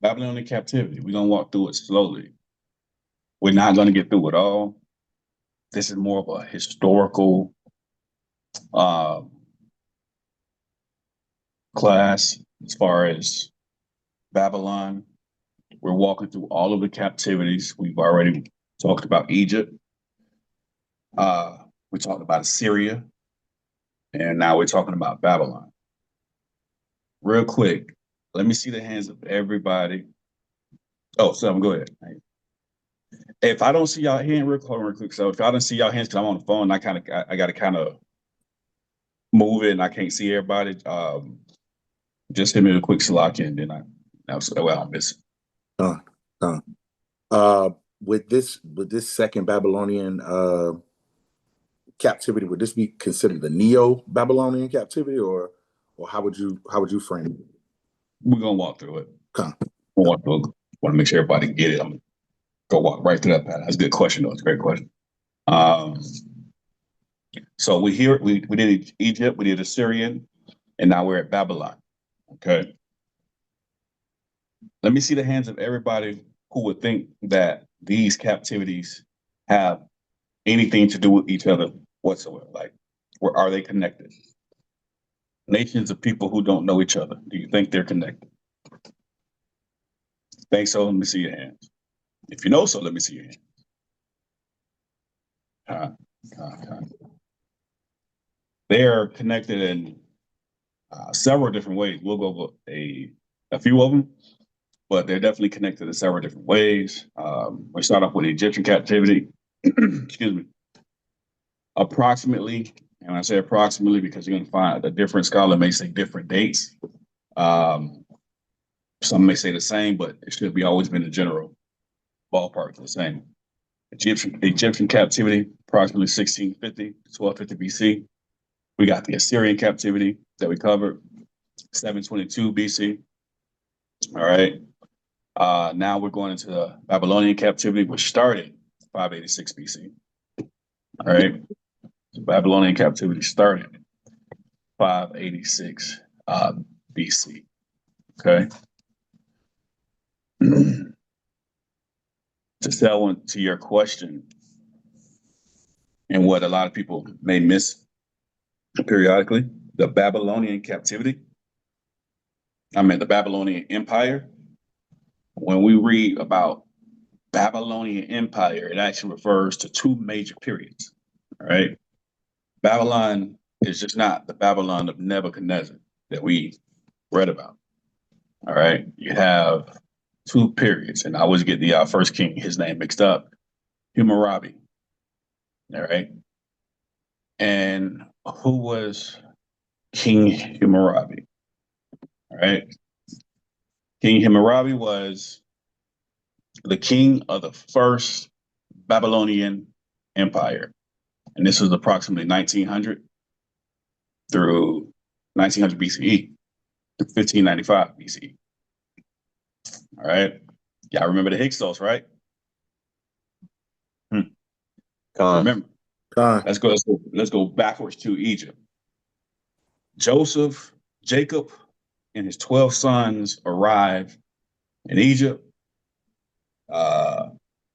Babylonian captivity. We're gonna walk through it slowly. We're not gonna get through it all. This is more of a historical uh, class as far as Babylon. We're walking through all of the captivities. We've already talked about Egypt. We talked about Assyria, and now we're talking about Babylon. Real quick, let me see the hands of everybody. Oh, Sam, go ahead. If I don't see y'all hand, real quick. So if I don't see y'all hands, because I'm on the phone, I got to kind of move it, and I can't see everybody. Just hit me a quick slack, and then I'll miss it. With this second Babylonian captivity, would this be considered the Neo-Babylonian captivity, or how would you frame it? We're gonna walk through it. Okay. Want to make sure everybody can get it. I'm gonna go walk right through that path. That's a good question, though. It's a great question. So we did Egypt, we did Assyrian, and now we're at Babylon. Okay. Let me see the hands of everybody who would think that these captivities have anything to do with each other whatsoever. Like, are they connected? Nations of people who don't know each other. Do you think they're connected? Think so? Let me see your hands. If you know so, let me see your hands. They are connected in several different ways. We'll go over a few of them, but they're definitely connected in several different ways. We start off with Egyptian captivity. Excuse me. Approximately, and I say approximately because you're going to find a different scholar may say different dates. Some may say the same, but it should be always been a general ballpark the same. Egyptian captivity, approximately 1650 to 1250 BC. We got the Assyrian captivity that we covered, 722 BC. All right. Now we're going into the Babylonian captivity, which started 586 BC. All right. So Babylonian captivity started 586 BC. Okay. To sell into your question and what a lot of people may miss periodically, the Babylonian captivity, the Babylonian Empire. When we read about Babylonian Empire, it actually refers to two major periods. All right. Babylon is just not the Babylon of Nebuchadnezzar that we read about. All right. You have two periods, and I always get the first king, his name mixed up, Hammurabi. All right. And who was King Hammurabi? All right. King Hammurabi was the king of the first Babylonian Empire. And this was approximately 1900 through 1900 BCE to 1595 BCE. All right. Y'all remember the Hyksos, right? Remember. Let's go backwards to Egypt. Jacob, and his 12 sons arrive in Egypt.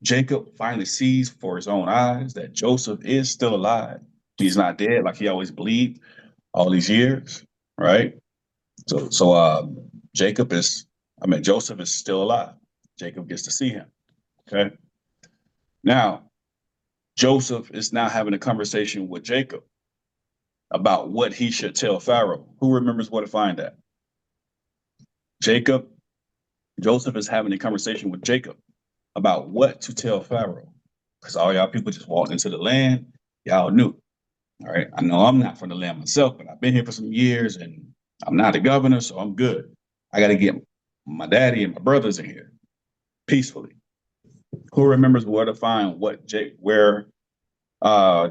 Jacob finally sees for his own eyes that Joseph is still alive. He's not dead like he always believed all these years, right? So Joseph is still alive. Jacob gets to see him, okay? Now, Joseph is now having a conversation with Jacob about what he should tell Pharaoh. Who remembers where to find that? Joseph is having a conversation with Jacob about what to tell Pharaoh. Because all y'all people just walked into the land, y'all knew. All right. I know I'm not from the land myself, but I've been here for some years and I'm not the governor, so I'm good. I got to get my daddy and my brothers in here peacefully. Who remembers where to find where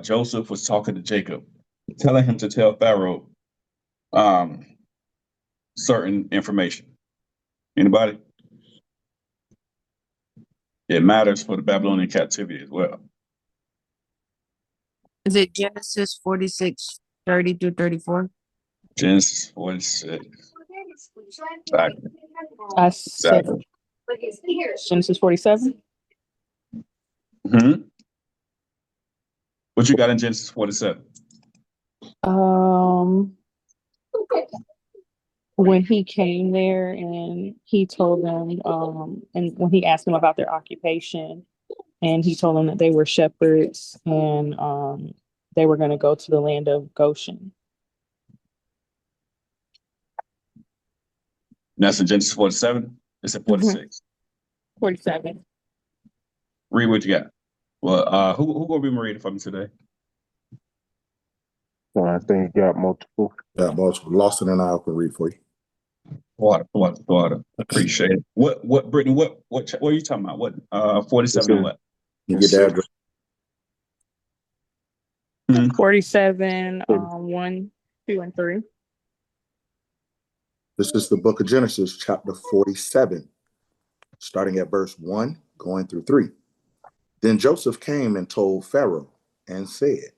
Joseph was talking to Jacob, telling him to tell Pharaoh certain information? Anybody? It matters for the Babylonian captivity as well. Is it Genesis 46, 30 through 34? Genesis 46. Exactly. Genesis 47. Hmm. What you got in Genesis 47? When he came there and he told them, and when he asked them about their occupation, and he told them that they were shepherds and they were going to go to the land of Goshen. That's in Genesis 47. It's in 46. 47. Read what you got. Well, who gonna be reading for me today? So I think you got multiple. Yeah, multiple. Lawson and I can read for you. Water. Appreciate it. What, Brittany? What are you talking about? What? 47 and what? You get the address. 47, 1, 2, and 3. This is the book of Genesis, chapter 47, starting at verse 1, going through 3. Then Joseph came and told Pharaoh and said,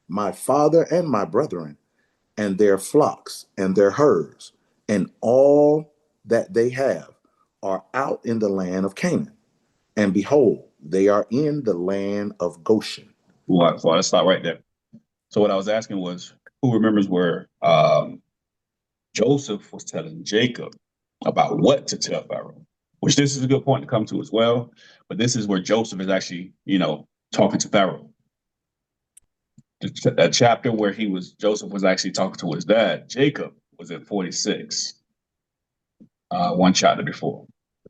my father and my brethren, and their flocks and their herds, and all that they have, are out in the land of Canaan. And behold, they are in the land of Goshen. Let's stop right there. So what I was asking was, who remembers where Joseph was telling Jacob about what to tell Pharaoh? Which this is a good point to come to as well. But this is where Joseph is actually, talking to Pharaoh. The chapter where Joseph was actually talking to his dad, Jacob, was in 46, one chapter before.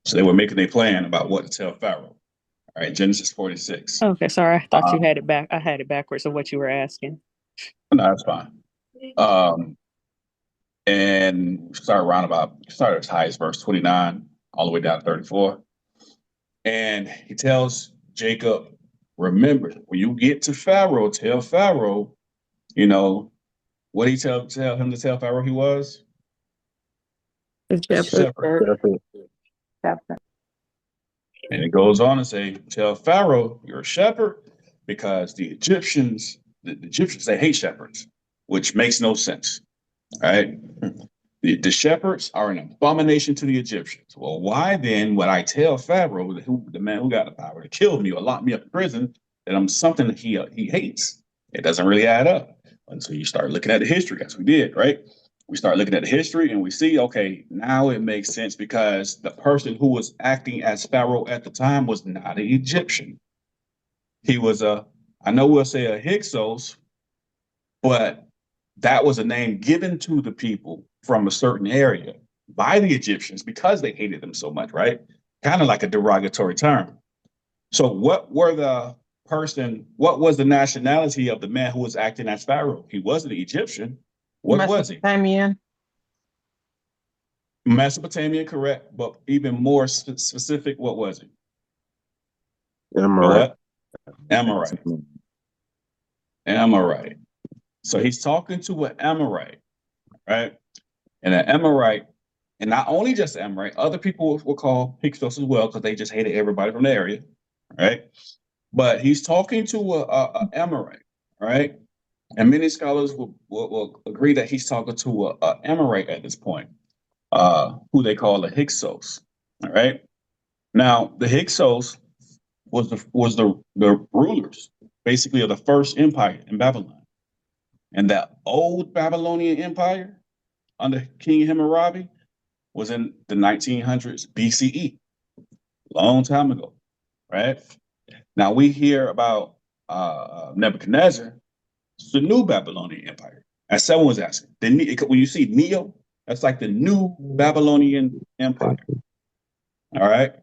So they were making a plan about what to tell Pharaoh. All right, Genesis 46. Okay, sorry. I thought you had it back. I had it backwards of what you were asking. No, that's fine. And started as high as verse 29, all the way down to 34. And he tells Jacob, remember, when you get to Pharaoh, tell Pharaoh, what did he tell him to tell Pharaoh he was? The shepherd. And it goes on and say, tell Pharaoh you're a shepherd because the Egyptians, they hate shepherds, which makes no sense. All right. The shepherds are an abomination to the Egyptians. Well, why then would I tell Pharaoh, the man who got the power to kill me or lock me up in prison, that I'm something that he hates? It doesn't really add up. And so you start looking at the history, as we did, right? We start looking at the history and we see, okay, now it makes sense because the person who was acting as Pharaoh at the time was not an Egyptian. He was I know we'll say a Hyksos, but that was a name given to the people from a certain area by the Egyptians because they hated them so much, right? Kind of like a derogatory term. So what was the nationality of the man who was acting as Pharaoh? He wasn't an Egyptian. What was he? Mesopotamian, correct. But even more specific, what was he? Amorite. Amorite. So he's talking to an Amorite, right? And an Amorite, and not only just Amorite, other people will call Hyksos as well because they just hated everybody from the area, right? But he's talking to a Amorite, right? And many scholars will agree that he's talking to a Amorite at this point, who they call the Hyksos, all right? Now, the Hyksos was the rulers, basically, of the first empire in Babylon. And that old Babylonian empire under King Hammurabi was in the 1900s BCE, long time ago, right? Now we hear about Nebuchadnezzar, it's the new Babylonian empire. As someone was asking, when you see Neo, that's like the new Babylonian empire. All right.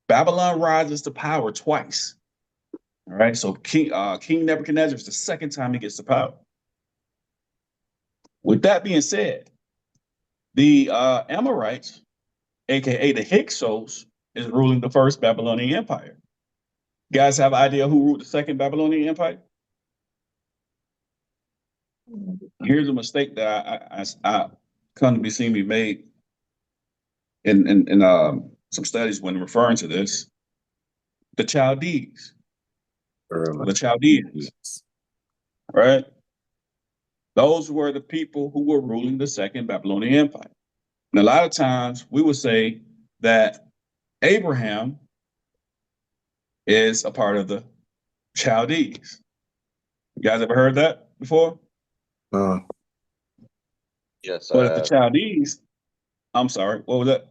Babylon rises to power twice. All right. So King Nebuchadnezzar is the second time he gets to power. With that being said, the Amorites, aka the Hyksos, is ruling the first Babylonian empire. You guys have an idea who ruled the second Babylonian empire? Here's a mistake that I come to be seen be made in some studies when referring to this. The Chaldees, the Chaldeans, right? Those were the people who were ruling the second Babylonian empire. And a lot of times we would say that Abraham is a part of the Chaldees. You guys ever heard that before? Uh, Yes, I But if the have. Chaldees, I'm sorry, what was that?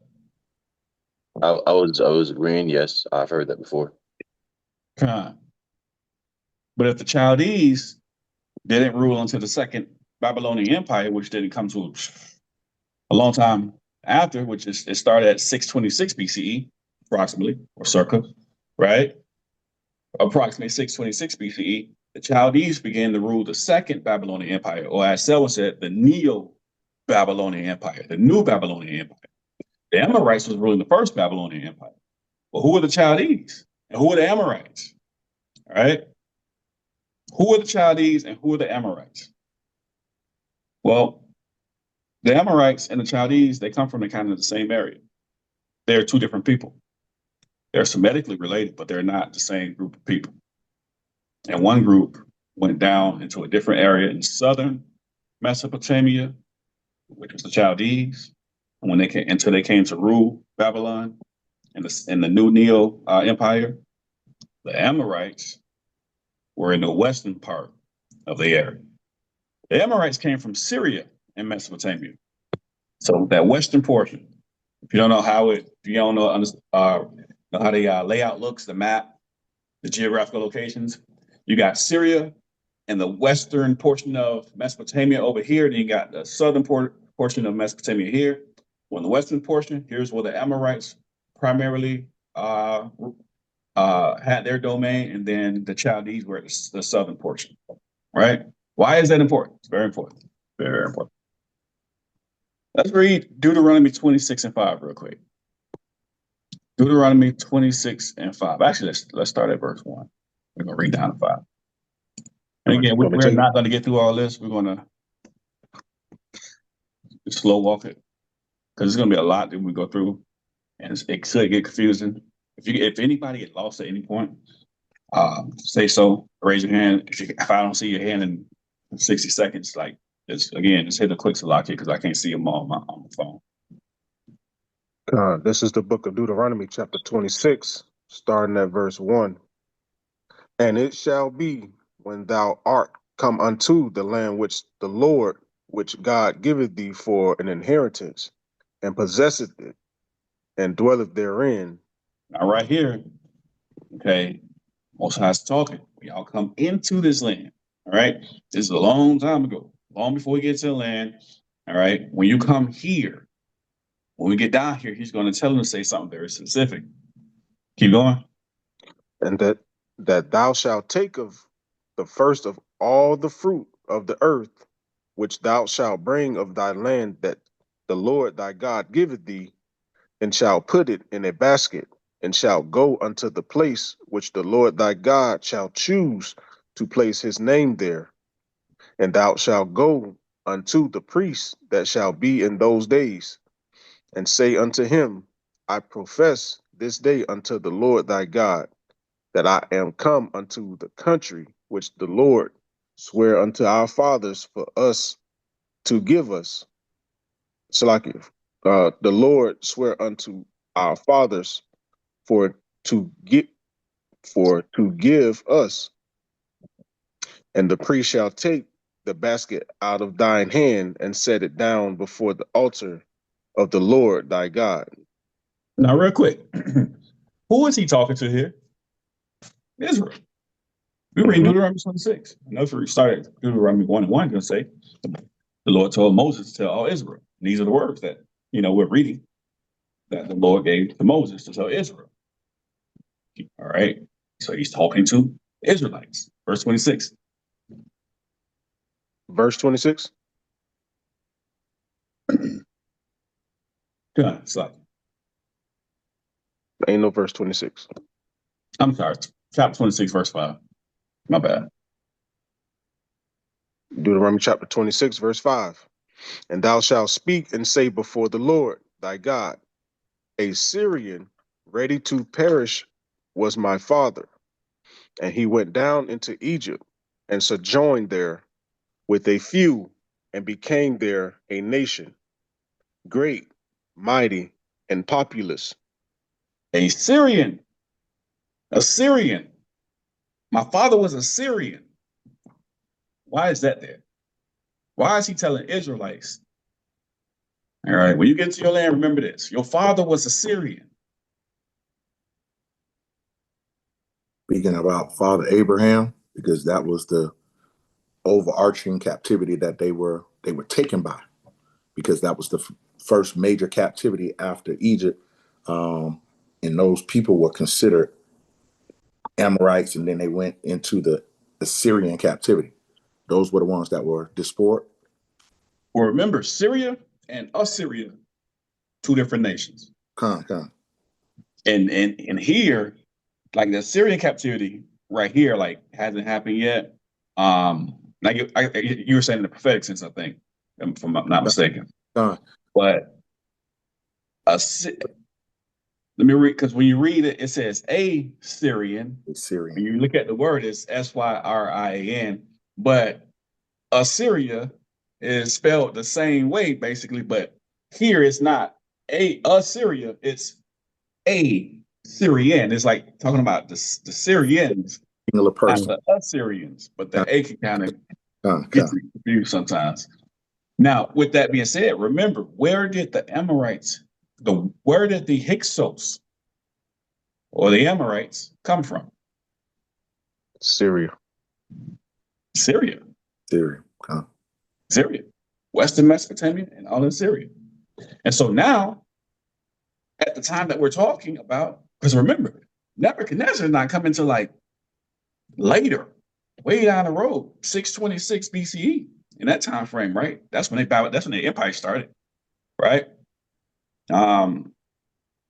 I was agreeing. Yes, I've heard that before. Con. But if the Chaldees didn't rule until the second Babylonian Empire, which didn't come to a long time after, which is it started at 626 BCE, approximately, or circa, right? Approximately 626 BCE, the Chaldees began to rule the second Babylonian Empire, or as Selwyn said, the Neo-Babylonian Empire, the new Babylonian Empire. The Amorites was ruling the first Babylonian Empire. Well, who were the Chaldees? And who were the Amorites? All right? Who are the Chaldees and who are the Amorites? Well, the Amorites and the Chaldees, they come from the kind of the same area. They're two different people. They're Semitically related, but they're not the same group of people. And one group went down into a different area in southern Mesopotamia, which was the Chaldees. And when they came until they came to rule Babylon and the new Neo Empire, the Amorites were in the western part of the area. The Amorites came from Syria and Mesopotamia. So that western portion, if you don't know how it, if you don't know how the layout looks, the map, the geographical locations, you got Syria and the western portion of Mesopotamia over here. Then you got the southern portion of Mesopotamia here. Well, in the western portion, here's where the Amorites primarily had their domain, and then the Chaldees were the southern portion, right? Why is that important? It's very important. Very, very important. Let's read Deuteronomy 26 and 5 real quick. Deuteronomy 26 and 5. Actually, let's start at verse 1. We're going to read down to 5. And again, we're not going to get through all this. We're going to slow walk it because it's going to be a lot that we go through, and it could get confusing. If anybody get lost at any point, say so. Raise your hand. If I don't see your hand in 60 seconds, like just hit the quick select here because I can't see them all on the phone. This is the book of Deuteronomy, chapter 26, starting at verse 1. And it shall be when thou art come unto the land which the Lord, which God giveth thee for an inheritance, and possesseth it, and dwelleth therein. Now, right here, okay, Most High's talking. We all come into this land. All right. This is a long time ago, long before we get to the land. All right. When you come here, when we get down here, he's going to tell them to say something very specific. Keep going. And that thou shalt take of the first of all the fruit of the earth, which thou shalt bring of thy land that the Lord thy God giveth thee, and shalt put it in a basket, and shalt go unto the place which the Lord thy God shall choose to place his name there. And thou shalt go unto the priest that shall be in those days, and say unto him, I profess this day unto the Lord thy God, that I am come unto the country which the Lord sware unto our fathers for us to give us. The Lord swear unto our fathers to give us, and the priest shall take the basket out of thine hand and set it down before the altar of the Lord thy God. Now, real quick, who is he talking to here? Israel. We read Deuteronomy 26. I know if we started Deuteronomy 1 and 1, going to say the Lord told Moses to tell all Israel. And these are the words that we're reading that the Lord gave to Moses to tell Israel. All right. So he's talking to Israelites. Verse 26. Verse 26. God, it's like, Ain't no verse 26. I'm sorry. Chapter 26, verse 5. My bad. Deuteronomy chapter 26, verse 5. And thou shalt speak and say before the Lord thy God, a Syrian ready to perish was my father, and he went down into Egypt and sojourned there with a few, and became there a nation, great, mighty, and populous. A Syrian. A Syrian. My father was a Syrian. Why is that there? Why is he telling Israelites? All right, when you get to your land, remember this. Your father was a Syrian. Speaking about Father Abraham, because that was the overarching captivity that they were taken by, because that was the first major captivity after Egypt. And those people were considered Amorites, and then they went into the Assyrian captivity. Those were the ones that were diasporic. Well, remember, Syria and Assyria, two different nations. Con. And here, like the Syrian captivity right here, like hasn't happened yet. Like you were saying in the prophetic sense, I think, if I'm not mistaken. Con. But let me read, because when you read it, it says a Syrian. Assyrian. When you look at the word, it's Syrian. But Assyria is spelled the same way, basically. But here it's not a Assyria, it's a Syrian. It's like talking about the Syrians, Singular not person. the Assyrians. But the A can kind of Con. get confused sometimes. Now, with that being said, remember, where did the Amorites, where did the Hyksos or the Amorites come from? Syria. Syria. Syria. Con. Syria. Western Mesopotamia and all in Syria. And so now, at the time that we're talking about, because remember, Nebuchadnezzar is not coming to like later, way down the road, 626 BCE, in that time frame, right? That's when that's when the empire started, right?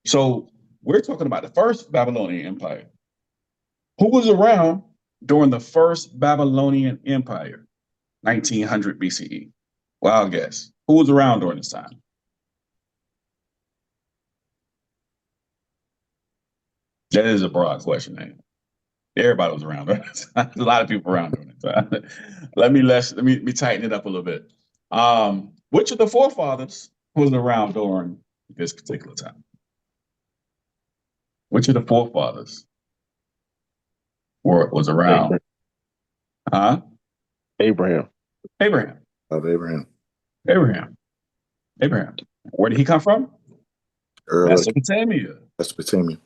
So we're talking about the first Babylonian Empire. Who was around during the first Babylonian Empire, 1900 BCE? Wild guess. Who was around during this time? That is a broad question, man. Everybody was around. Right? A lot of people around during that time. let me tighten it up a little bit. Which of the forefathers was around during this particular time? Which of the forefathers was around? Huh? Abraham. Abraham. Of Abraham. Abraham. Where did he come from? Mesopotamia. Mesopotamia.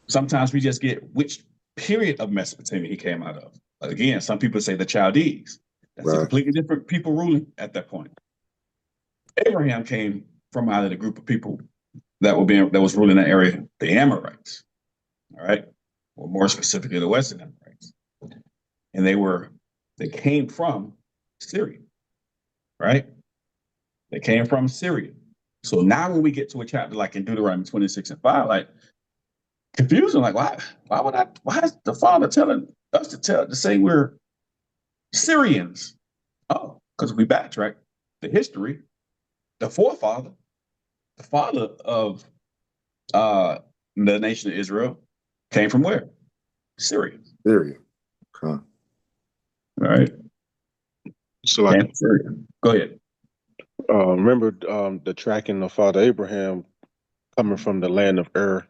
Sometimes we just get which period of Mesopotamia he came out of. But again, some people say the Chaldees. That's a completely different people ruling at that point. Abraham came from out of the group of people that was ruling that area, the Amorites. All right, or more specifically, the Western Amorites, and they came from Syria, right? They came from Syria. So now when we get to a chapter like in Deuteronomy 26:5, like confusing, like why is the Father telling us to say we're Syrians? Oh, because we backtrack the history, the forefather, the father of the nation of Israel came from where? Syria. Syria. Huh. All right. So like, Syria. Go ahead. remember the tracking of Father Abraham coming from the land of Ur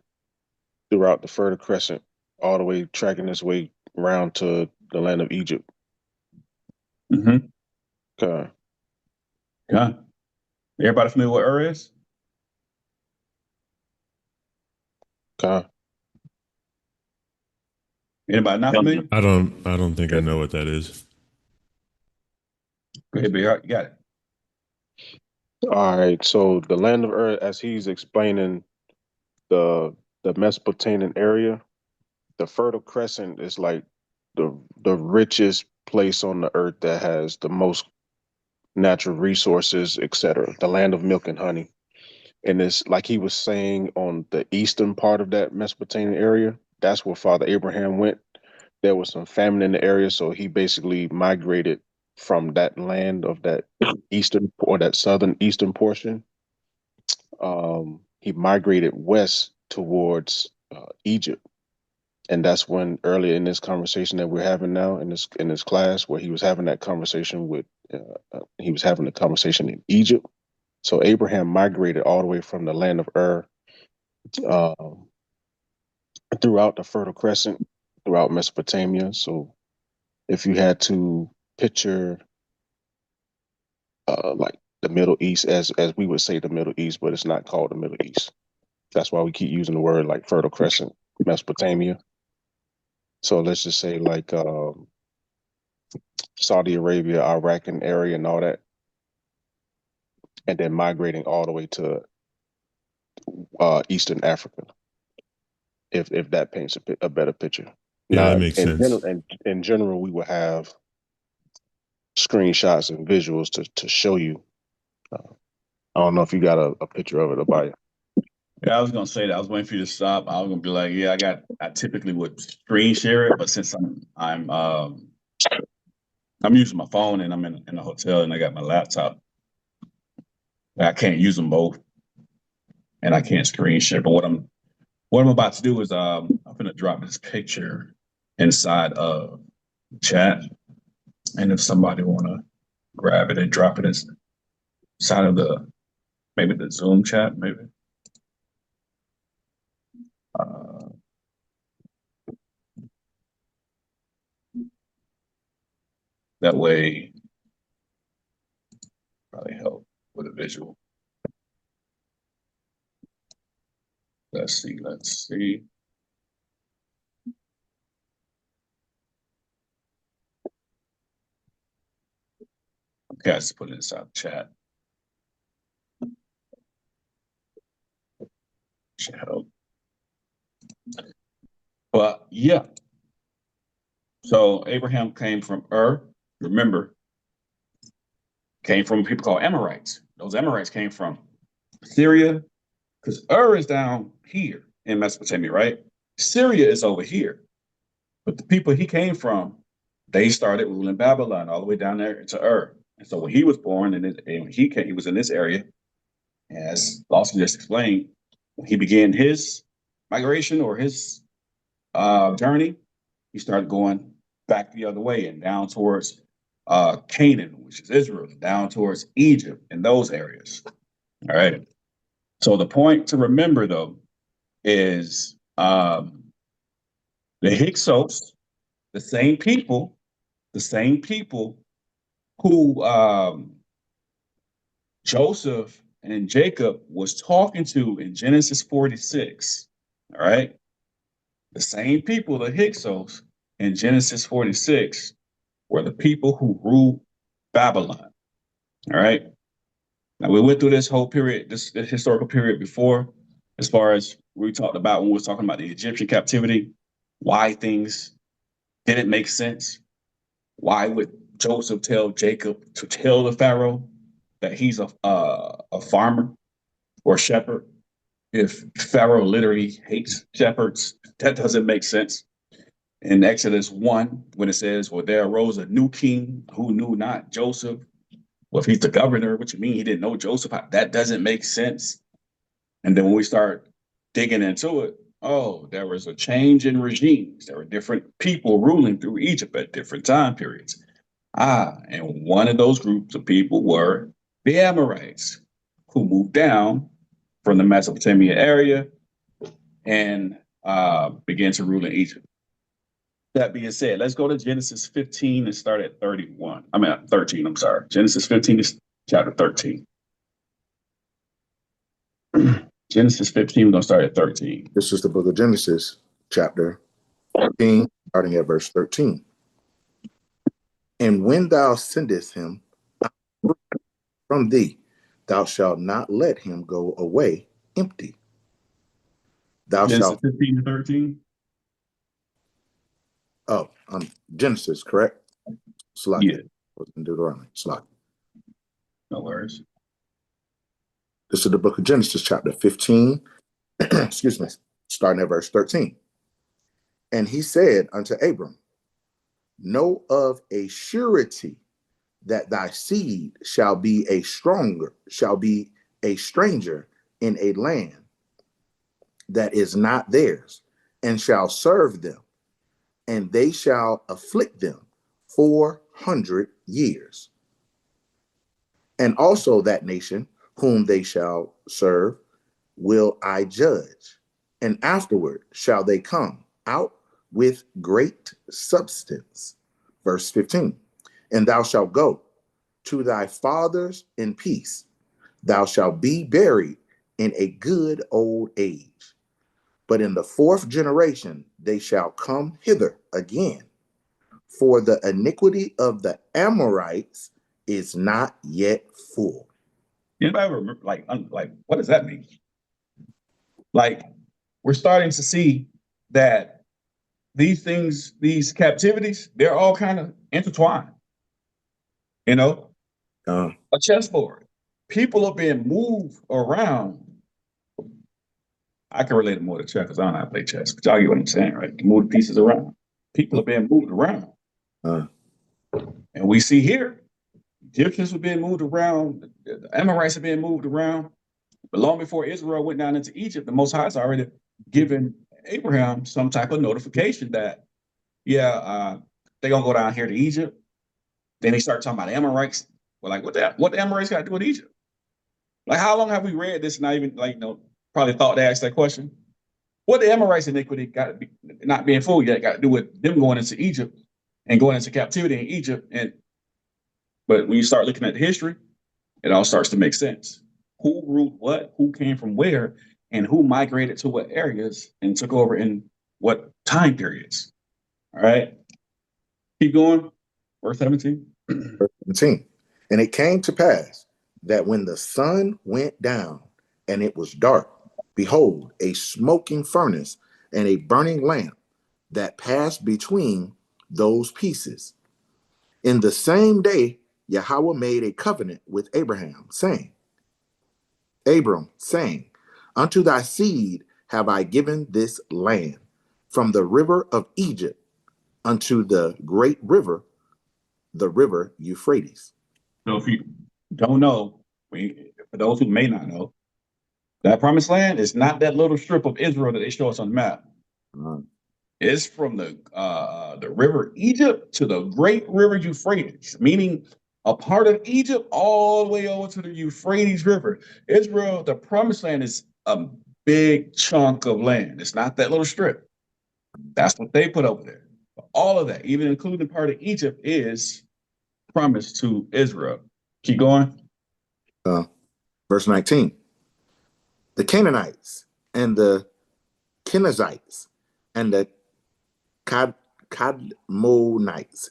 throughout the Fertile Crescent, all the way tracking his way around to the land of Egypt. Mm-hmm. Okay. Yeah. Everybody familiar with Ur is? Okay. Anybody not familiar? I don't think I know what that is. Go ahead, Big Art. You got it. All right. So the land of Ur, as he's explaining the Mesopotamian area, the Fertile Crescent is like the richest place on the earth that has the most natural resources, etc. The land of milk and honey. And it's like he was saying on the eastern part of that Mesopotamian area, that's where Father Abraham went. There was some famine in the area, so he basically migrated from that land of that eastern or that southern eastern portion. He migrated west towards Egypt, and that's when earlier in this conversation that we're having now in this class, where he was having that conversation with, he was having a conversation in Egypt. So Abraham migrated all the way from the land of Ur throughout the Fertile Crescent, throughout Mesopotamia. So if you had to picture like the Middle East, as we would say the Middle East, but it's not called the Middle East. That's why we keep using the word like Fertile Crescent, Mesopotamia. So let's just say like Saudi Arabia, Iraq and area and all that, and then migrating all the way to Eastern Africa. If that paints a better picture. Yeah, Now, that makes sense. in general, we will have screenshots and visuals to show you. I don't know if you got a picture of it, Abaya. Yeah, I was gonna say that. I was waiting for you to stop. I was gonna be like, yeah, I typically would screen share it, but since I'm using my phone and I'm in a hotel and I got my laptop, I can't use them both and I can't screen share. But what I'm about to do is I'm gonna drop this picture inside of chat. And if somebody wanna grab it and drop it inside of maybe the Zoom chat, maybe. Uh, that way probably help with a visual. Let's see. Okay, I just put it inside the chat. Should help. But yeah. So Abraham came from remember, came from people called Amorites. Those Amorites came from Syria, because is down here in Mesopotamia, right? Syria is over here. But the people he came from, they started ruling Babylon all the way down there to And so when he was born and he was in this area, as Lawson just explained, when he began his migration or his journey, he started going back the other way and down towards Canaan, which is Israel, down towards Egypt and those areas. All right. So the point to remember, though, is the Hyksos, the same people who Joseph and Jacob was talking to in Genesis 46. All right. The same people, the Hyksos in Genesis 46, were the people who ruled Babylon. All right. Now we went through this whole period, this historical period before, as far as we talked about when we were talking about the Egyptian captivity, why things didn't make sense. Why would Joseph tell Jacob to tell the Pharaoh that he's a farmer or shepherd if Pharaoh literally hates shepherds? That doesn't make sense. In Exodus 1, when it says, well, there arose a new king who knew not Joseph. Well, if he's the governor, what you mean he didn't know Joseph? That doesn't make sense. And then when we start digging into it, oh, there was a change in regimes. There were different people ruling through Egypt at different time periods. And one of those groups of people were the Amorites, who moved down from the Mesopotamia area and began to rule in Egypt. That being said, let's go to Genesis 15 and start at 13, I'm sorry. Genesis 15 is chapter 13. Genesis 15, we're going to start at 13. This is the book of Genesis, chapter 15, starting at verse 13. And when thou sendest him from thee, thou shalt not let him go away empty. Thou Genesis shalt 15 to 13? Oh, Genesis, correct? Slack. Yeah. Deuteronomy, slack. No worries. This is the book of Genesis, chapter 15, excuse me, starting at verse 13. And he said unto Abram, know of a surety that thy seed shall be a stranger in a land that is not theirs, and shall serve them, and they shall afflict them 400 years. And also that nation whom they shall serve will I judge, and afterward shall they come out with great substance. Verse 15. And thou shalt go to thy fathers in peace. Thou shalt be buried in a good old age. But in the fourth generation they shall come hither again. For the iniquity of the Amorites is not yet full. Anybody remember, like, what does that mean? Like, we're starting to see that these things, these captivities, they're all kind of intertwined. You know, Uh, a chessboard. People are being moved around. I can relate it more to chess because I don't know how to play chess, but y'all get what I'm saying, right? Move the pieces around. People are being moved around. uh, And we see here, Egyptians were being moved around, the Amorites are being moved around. But long before Israel went down into Egypt, the Most High has already given Abraham some type of notification that, yeah, they're going to go down here to Egypt. Then they start talking about Amorites. We're like, what the Amorites got to do with Egypt? Like, how long have we read this and not even, like, probably thought to ask that question? What the Amorites iniquity got to be, not being full yet, got to do with them going into Egypt and going into captivity in Egypt. But when you start looking at the history, it all starts to make sense. Who ruled what, who came from where, and who migrated to what areas and took over in what time periods. All right. Keep going. Verse 17. Verse 17. And it came to pass that when the sun went down and it was dark, behold, a smoking furnace and a burning lamp that passed between those pieces. In the same day, Yahweh made a covenant with Abraham, saying, Abram, saying, unto thy seed have I given this land, from the river of Egypt unto the great river, the river Euphrates. So if you don't know, for those who may not know, that promised land is not that little strip of Israel that they show us on the map. It's from the river Egypt to the great river Euphrates, meaning a part of Egypt all the way over to the Euphrates River. Israel, the promised land is a big chunk of land. It's not that little strip. That's what they put over there. All of that, even including part of Egypt, is promised to Israel. Keep going. Verse 19. The Canaanites and the Kenizzites and the Cadmonites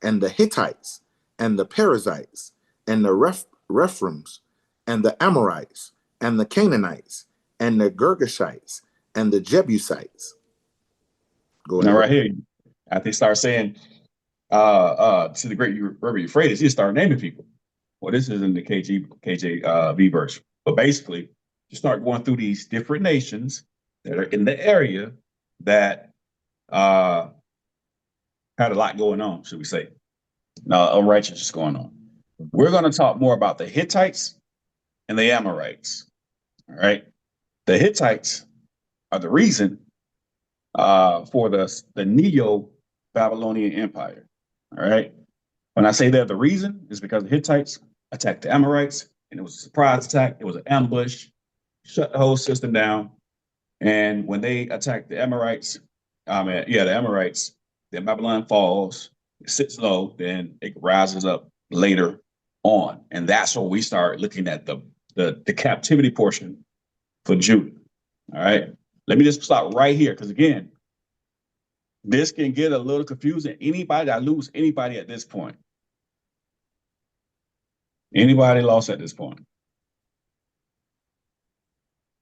and the Hittites and the Perizzites and the Rephaims and the Amorites and the Canaanites and the Girgashites and the Jebusites. Go ahead. Now, right here, after they start saying to the great river Euphrates, you start naming people. Well, this is in the KJV version. But basically, you start going through these different nations that are in the area that had a lot going on, should we say. Unrighteousness going on. We're going to talk more about the Hittites and the Amorites. All right. The Hittites are the reason for the Neo-Babylonian Empire. All right. When I say they're the reason, it's because the Hittites attacked the Amorites, and it was a surprise attack. It was an ambush, shut the whole system down. And when they attacked the Amorites, then Babylon falls, it sits low, then it rises up later on. And that's where we start looking at the captivity portion for Judah. All right. Let me just stop right here, because again, this can get a little confusing. I lose anybody at this point. Anybody lost at this point?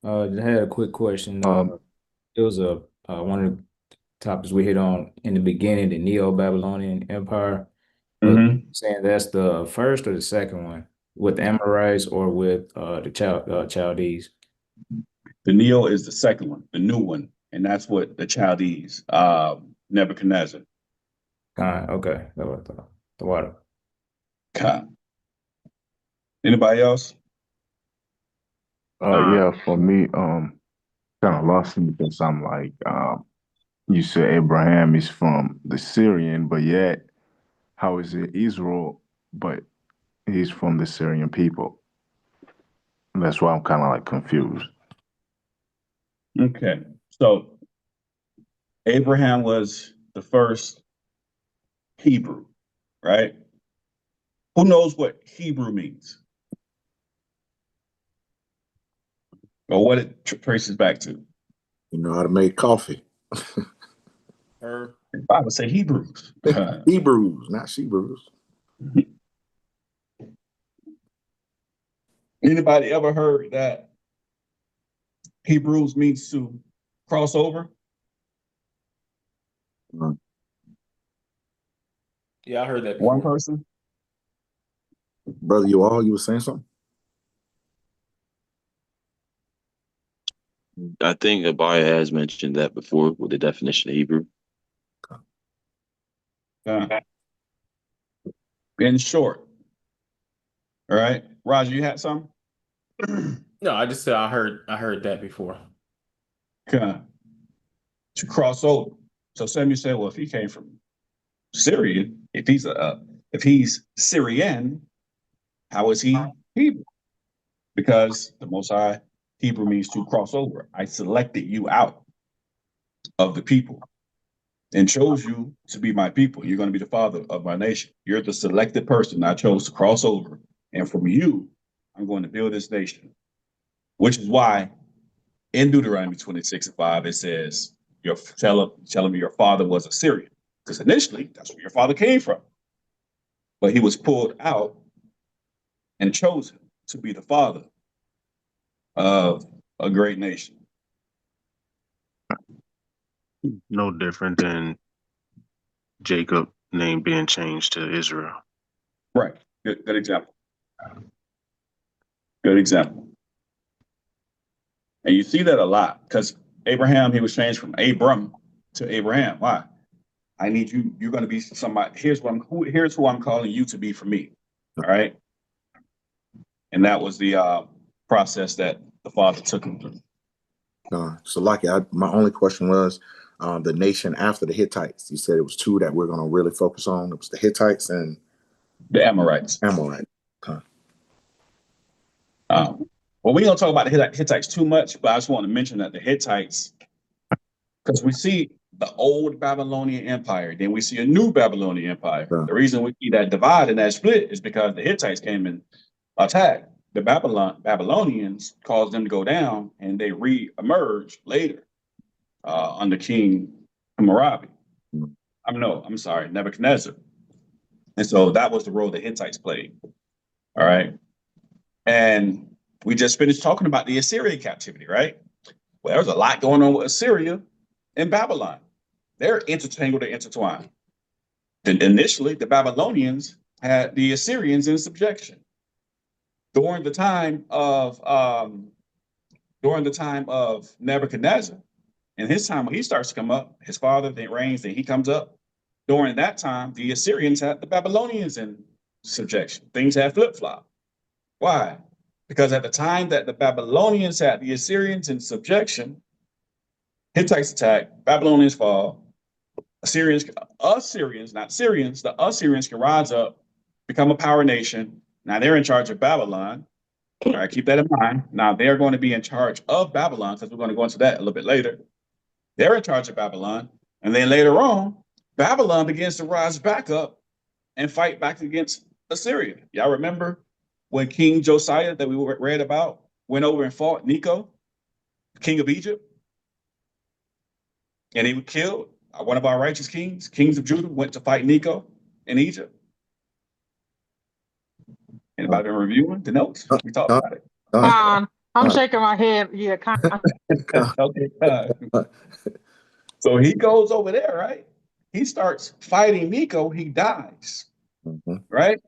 I had a quick question. It was one of the topics we hit on in the beginning, the Neo-Babylonian Empire. Saying that's the first or the second one with the Amorites or with the Chaldees? The Neo is the second one, the new one, and that's what the Chaldees, Nebuchadnezzar. Okay, the water. Anybody else? Yeah, for me, kind of lost me because I'm like, you said Abraham is from the Syrian, but yet, how is it Israel, but he's from the Syrian people? And that's why I'm kind of like confused. Okay, so Abraham was the first Hebrew, right? Who knows what Hebrew means or what it traces back to? You know how to make coffee. The Bible say Hebrews. Hebrews, not Hebrews. Anybody ever heard that Hebrews means to cross over? Yeah, I heard that One before. person? Brother, you were saying something? I think Abaya has mentioned that before with the definition of Hebrew. In short, all right. Roger, you had some? No, I just said I heard that before. To cross over. So Samuel said, well, if he came from Syria, if he's Syrian, how is he Hebrew? Because the Most High Hebrew means to cross over. I selected you out of the people and chose you to be my people. You're going to be the father of my nation. You're the selected person I chose to cross over. And from you, I'm going to build this nation, which is why in Deuteronomy 26:5, it says, tell me your father was a Syrian. Because initially, that's where your father came from. But he was pulled out and chosen to be the father of a great nation. No different than Jacob name being changed to Israel. Right. Good example. Good example. And you see that a lot because Abraham, he was changed from Abram to Abraham. Why? I need you. You're going to be somebody. Here's who I'm calling you to be for me. All right. And that was the process that the father took him through. So, my only question was the nation after the Hittites. You said it was two that we're going to really focus on. It was the Hittites and the Amorites. Okay. Well, we don't talk about the Hittites too much, but I just want to mention that the Hittites, because we see the old Babylonian Empire, then we see a new Babylonian Empire. Yeah. The reason we see that divide and that split is because the Hittites came and attacked. The Babylonians caused them to go down, and they re-emerged later under King Hammurabi. I'm sorry, Nebuchadnezzar. And so that was the role the Hittites played. All right. And we just finished talking about the Assyrian captivity, right? Well, there's a lot going on with Assyria and Babylon. They're intertangled and intertwined. Then initially, the Babylonians had the Assyrians in subjection. During the time of Nebuchadnezzar, and his time when he starts to come up, his father then reigns, then he comes up. During that time, the Assyrians had the Babylonians in subjection. Things had flip-flopped. Why? Because at the time that the Babylonians had the Assyrians in subjection, Hittites attack, Babylonians fall, Assyrians, not Syrians, the Assyrians can rise up, become a power nation. Now they're in charge of Babylon. All right, keep that in mind. Now they're going to be in charge of Babylon, because we're going to go into that a little bit later. They're in charge of Babylon. And then later on, Babylon begins to rise back up and fight back against Assyria. Y'all remember when King Josiah, that we read about, went over and fought Necho, king of Egypt? And he was killed. One of our righteous kings of Judah, went to fight Necho in Egypt. Anybody been reviewing the notes? We talked about it. I'm shaking my head. Yeah, Okay. So he goes over there, right? He starts fighting Necho. He dies, right?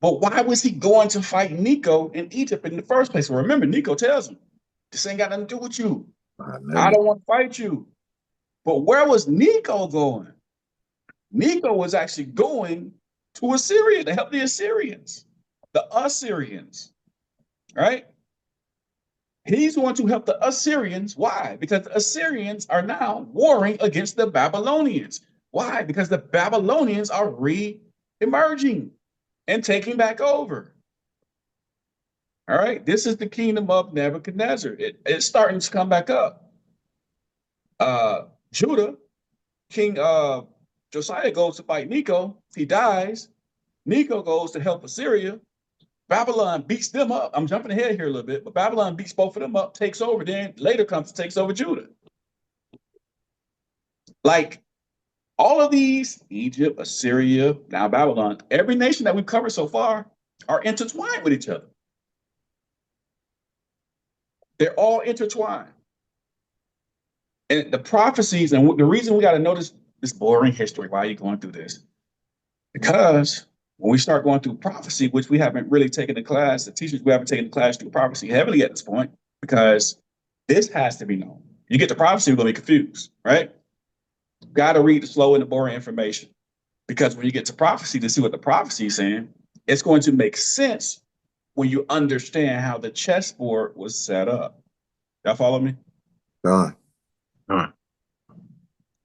But why was he going to fight Necho in Egypt in the first place? Well, remember, Necho tells him, this ain't got nothing to do with you. I don't want to fight you. But where was Necho going? Necho was actually going to Assyria to help the Assyrians, right? He's going to help the Assyrians. Why? Because the Assyrians are now warring against the Babylonians. Why? Because the Babylonians are re-emerging and taking back over. All right, this is the kingdom of Nebuchadnezzar. It's starting to come back up. Judah, King Josiah goes to fight Necho. He dies. Necho goes to help Assyria. Babylon beats them up. I'm jumping ahead here a little bit, but Babylon beats both of them up, takes over, then later takes over Judah. Like all of these, Egypt, Assyria, now Babylon, every nation that we've covered so far are intertwined with each other. They're all intertwined. And the prophecies, and the reason we got to notice this boring history, why are you going through this? Because when we start going through prophecy, which we haven't really taken the class, the teachers, we haven't taken the class through prophecy heavily at this point, because this has to be known. You get to prophecy, we're going to be confused, right? Got to read the slow and the boring information. Because when you get to prophecy to see what the prophecy is saying, it's going to make sense when you understand how the chessboard was set up. Y'all follow me? Done. All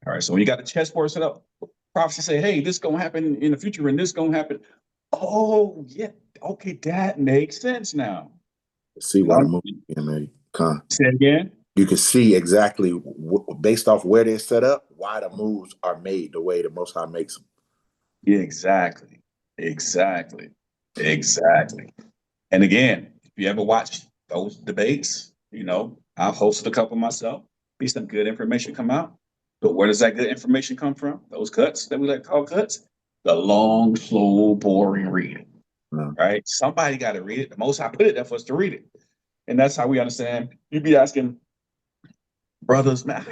right. So when you got the chessboard set up, prophecy say, hey, this is going to happen in the future and this is going to happen. Oh, yeah. Okay, that makes sense now. See why the movie made. Say it again. You can see exactly, based off where they're set up, why the moves are made the way the Most High makes them. Yeah, exactly. Exactly. Exactly. And again, if you ever watch those debates, you know, I've hosted a couple myself. Be some good information come out. But where does that good information come from? Those cuts that we like to call cuts? The long, slow, boring reading. Right? Somebody got to read it. The Most High put it there for us to read it. And that's how we understand. You'd be asking brothers, man,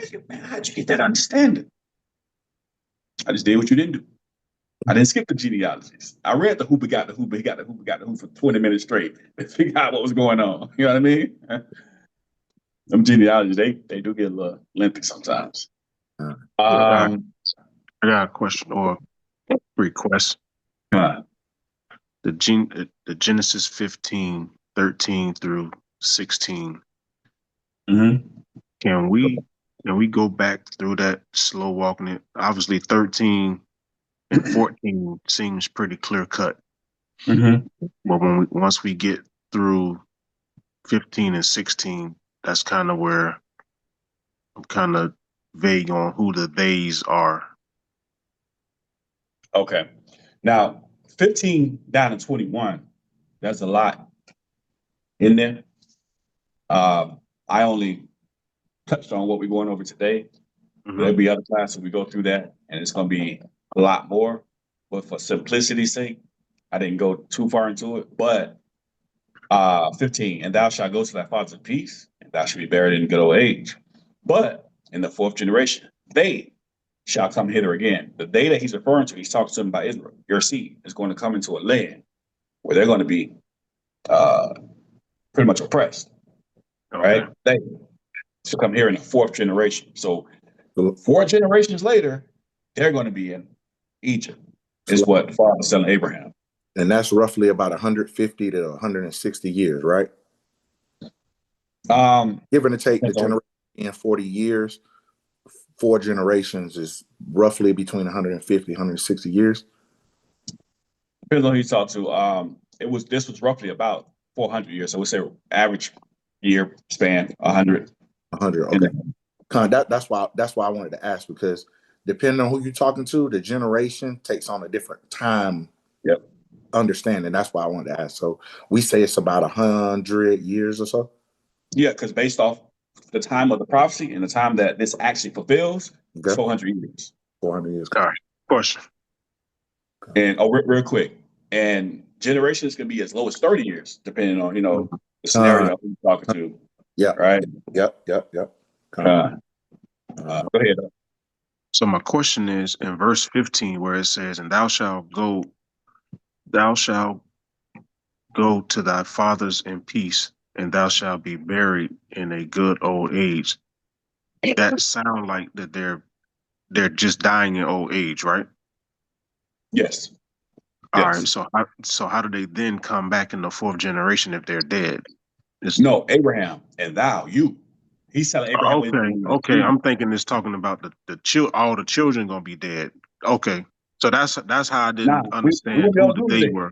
how'd you get that understanding? I just did what you didn't do. I didn't skip the genealogies. I read the who begot the who begot the who begot the who for 20 minutes straight to figure out what was going on. You know what I mean? Them genealogies, they do get a little lengthy sometimes. I got a question or request. The Genesis 15, 13 through 16. Mm-hmm. Can we go back through that, slow walking it? Obviously 13 and 14 seems pretty clear cut. Mm-hmm. But once we get through 15 and 16, that's kind of where I'm kind of vague on who the theys are. Okay. Now, 15 down to 21, there's a lot in there. I only touched on what we're going over today. Mm-hmm. There'll be other classes we go through that, and it's going to be a lot more. But for simplicity's sake, I didn't go too far into it. But 15, and thou shalt go to thy father's in peace, and thou shalt be buried in good old age. But in the fourth generation, they shall come hither again. The they that he's referring to, he's talking to them about Israel. Your seed is going to come into a land where they're going to be pretty much oppressed. Right? They should come here in the fourth generation. So 4 generations later, they're going to be in Egypt, is what the father is telling Abraham. And that's roughly about 150 to 160 years, right? Give or take the generation in 40 years, 4 generations is roughly between 150, 160 years. Depends on who you talk to. This was roughly about 400 years. So we say average year span 100. 100. Okay. That's why I wanted to ask, because depending on who you're talking to, the generation takes on a different time. Yep. Understanding. That's why I wanted to ask. So we say it's about 100 years or so. Yeah, because based off the time of the prophecy and the time that this actually fulfills, it's 400 years. 400 years. All right. Question. And real quick, and generations can be as low as 30 years, depending on the scenario you're talking to. Yeah. Right. Yep. Go ahead. So my question is in verse 15, where it says, "And thou shalt go to thy fathers in peace, and thou shalt be buried in a good old age." That sound like that they're just dying in old age, right? Yes. All right. So how do they then come back in the fourth generation if they're dead? No, Abraham and thou, you. He's telling Abraham. Okay. I'm thinking it's talking about all the children gonna be dead. Okay. So that's how I didn't understand who they were.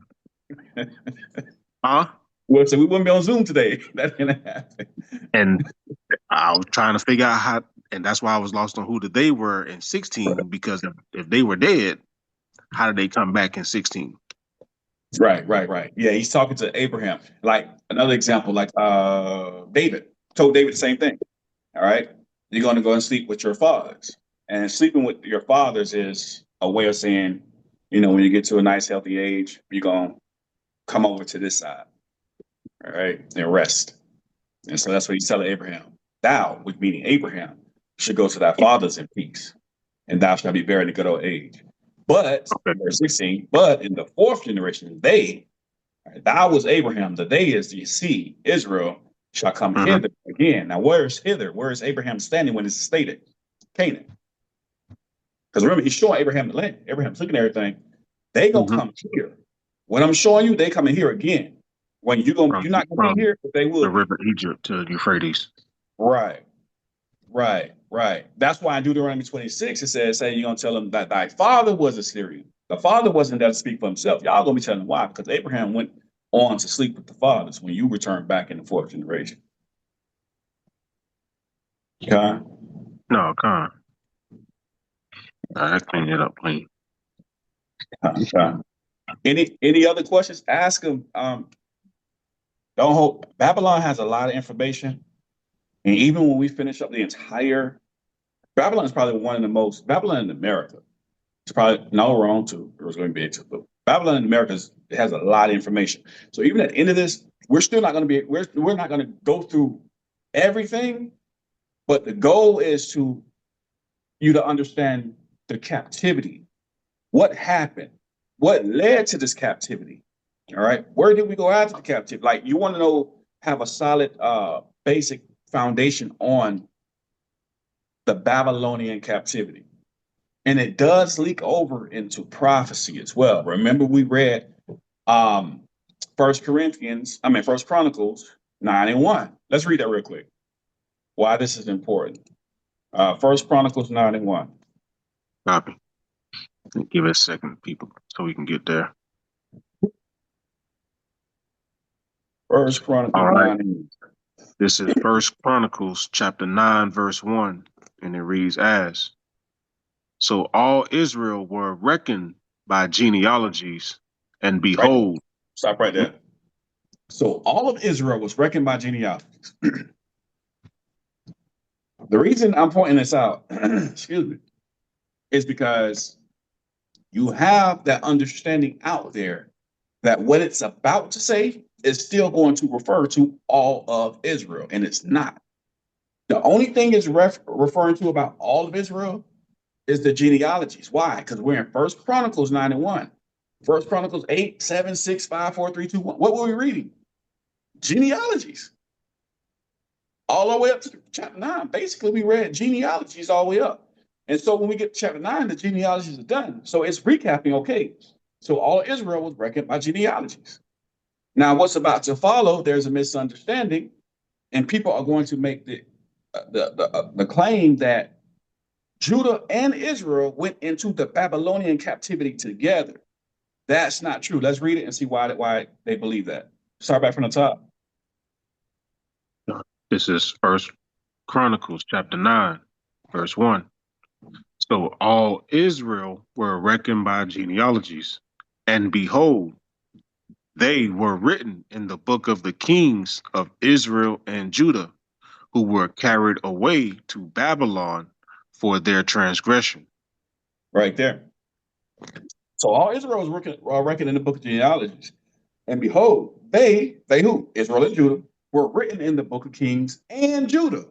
Huh? Well, so we wouldn't be on Zoom today. That didn't happen. And I was trying to figure out And that's why I was lost on who they were in 16, because if they were dead, how did they come back in 16? Right. Yeah, he's talking to Abraham. Like another example, like David told David the same thing. All right, you're going to go and sleep with your fathers, and sleeping with your fathers is a way of saying, when you get to a nice healthy age, you're going to come over to this side, all right, and rest. And so that's what he's telling Abraham. Thou, which meaning Abraham, should go to thy fathers in peace, and thou shalt be buried in good old age. But verse 16, but in the fourth generation, they, thou was Abraham, the they is the seed, Israel, shall come hither again. Now, where's hither? Where is Abraham standing when it's stated? Canaan. Because remember, he's showing Abraham the land. Abraham's looking at everything. They gonna come here. When I'm showing you, they coming here again. When you're not gonna be here, but they will. The river Egypt to Euphrates. Right. That's why in Deuteronomy 26 it says, "Say you're gonna tell them that thy father was a Syrian. The father wasn't there to speak for himself. Y'all gonna be telling why? Because Abraham went on to sleep with the fathers when you return back in the fourth generation." Okay. No, come on. I clean it up clean. Any other questions? Ask them. Don't hold. Babylon has a lot of information, and even when we finish up the entire, Babylon is probably one of the most. Babylon in America. It's probably no wrong too. It was going to be but Babylon in America it has a lot of information. So even at the end of this, we're still not going to be. We're not going to go through everything, but the goal is to you to understand the captivity. What happened? What led to this captivity? All right. Where did we go after the captivity? Like you want to know, have a solid basic foundation on the Babylonian captivity. And it does leak over into prophecy as well. Remember, we read First Chronicles 9:1. Let's read that real quick. Why this is important. First Chronicles 9:1. Copy. Give it a second, people, so we can get there. First Chronicles 9:1. This is First Chronicles chapter 9, verse 1, and it reads as, "So all Israel were reckoned by genealogies, and behold." Stop right there. So all of Israel was reckoned by genealogies. The reason I'm pointing this out, excuse me, is because you have that understanding out there that what it's about to say is still going to refer to all of Israel, and it's not. The only thing it's referring to about all of Israel is the genealogies. Why? Because we're in First Chronicles 9:1. First Chronicles 8, 7, 6, 5, 4, 3, 2, 1. What were we reading? Genealogies. All the way up to chapter 9. Basically, we read genealogies all the way up. And so when we get to chapter 9, the genealogies are done. So it's recapping, okay. So all Israel was reckoned by genealogies. Now, what's about to follow, there's a misunderstanding, and people are going to make the claim that Judah and Israel went into the Babylonian captivity together. That's not true. Let's read it and see why they believe that. Start back from the top. This is First Chronicles chapter 9, verse 1. "So all Israel were reckoned by genealogies, and behold, they were written in the book of the kings of Israel and Judah, who were carried away to Babylon for their transgression." Right there. So all Israel was reckoned in the book of genealogies. And behold, they who? Israel and Judah, were written in the book of Kings and Judah.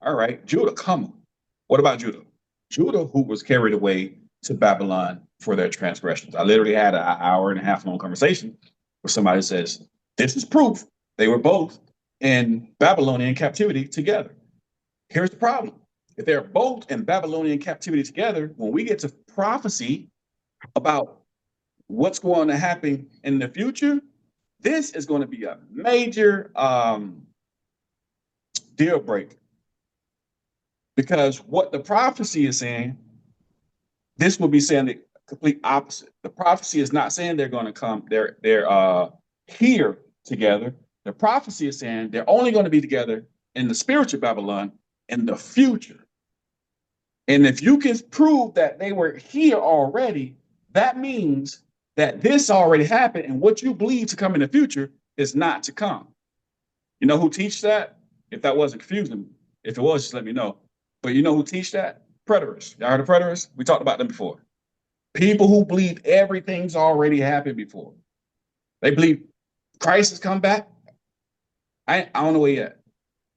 All right, Judah, come on. What about Judah? Judah, who was carried away to Babylon for their transgressions. I literally had an hour and a half long conversation where somebody says, this is proof they were both in Babylonian captivity together. Here's the problem. If they're both in Babylonian captivity together, when we get to prophecy about what's going to happen in the future, this is going to be a major deal breaker. Because what the prophecy is saying, this will be saying the complete opposite. The prophecy is not saying they're going to come, they're here together. The prophecy is saying they're only going to be together in the spiritual Babylon in the future. And if you can prove that they were here already, that means that this already happened, and what you believe to come in the future is not to come. You know who teach that? If that wasn't confusing, if it was, just let me know. But you know who teach that? Preterists. Y'all heard of preterists? We talked about them before. People who believe everything's already happened before. They believe Christ has come back. I don't know where yet,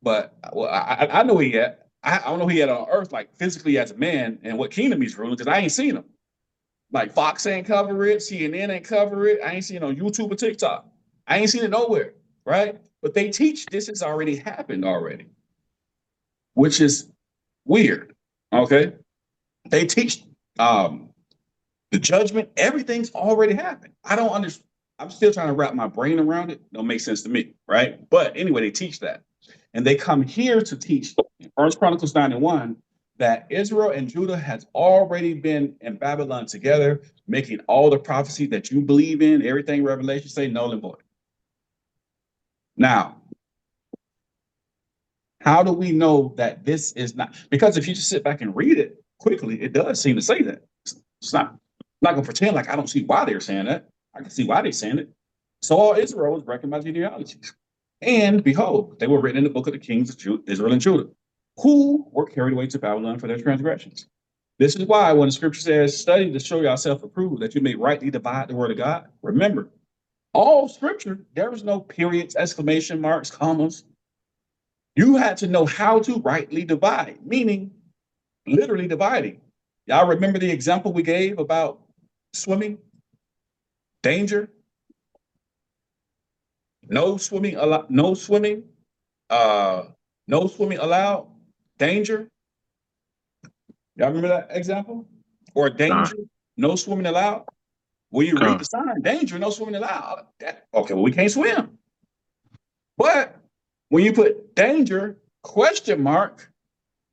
but well, I know where he at. I don't know who he had on earth, like physically as a man, and what kingdom he's ruling, because I ain't seen him. Like Fox ain't cover it, CNN ain't cover it. I ain't seen it on YouTube or TikTok. I ain't seen it nowhere, right? But they teach this has already happened already, which is weird. Okay, they teach the judgment. Everything's already happened. I don't understand. I'm still trying to wrap my brain around it. Don't make sense to me, right? But anyway, they teach that. And they come here to teach in 1 Chronicles 9:1 that Israel and Judah has already been in Babylon together, making all the prophecy that you believe in, everything Revelation say, null and void. Now, how do we know that this is not? Because if you just sit back and read it quickly, it does seem to say that. It's not. I'm not going to pretend like I don't see why they're saying that. I can see why they're saying it. So all Israel was reckoned by genealogies. And behold, they were written in the book of the kings of Israel and Judah, who were carried away to Babylon for their transgressions. This is why when the scripture says, study to show yourself approved, that you may rightly divide the word of God. Remember, all scripture, there is no periods, exclamation marks, commas. You had to know how to rightly divide, meaning literally dividing. Y'all remember the example we gave about swimming? Danger? No swimming allowed, no swimming allowed, danger. Y'all remember that example? Or danger, no swimming allowed. Well, you read the sign, danger, no swimming allowed. Okay, well, we can't swim. But when you put danger, question mark,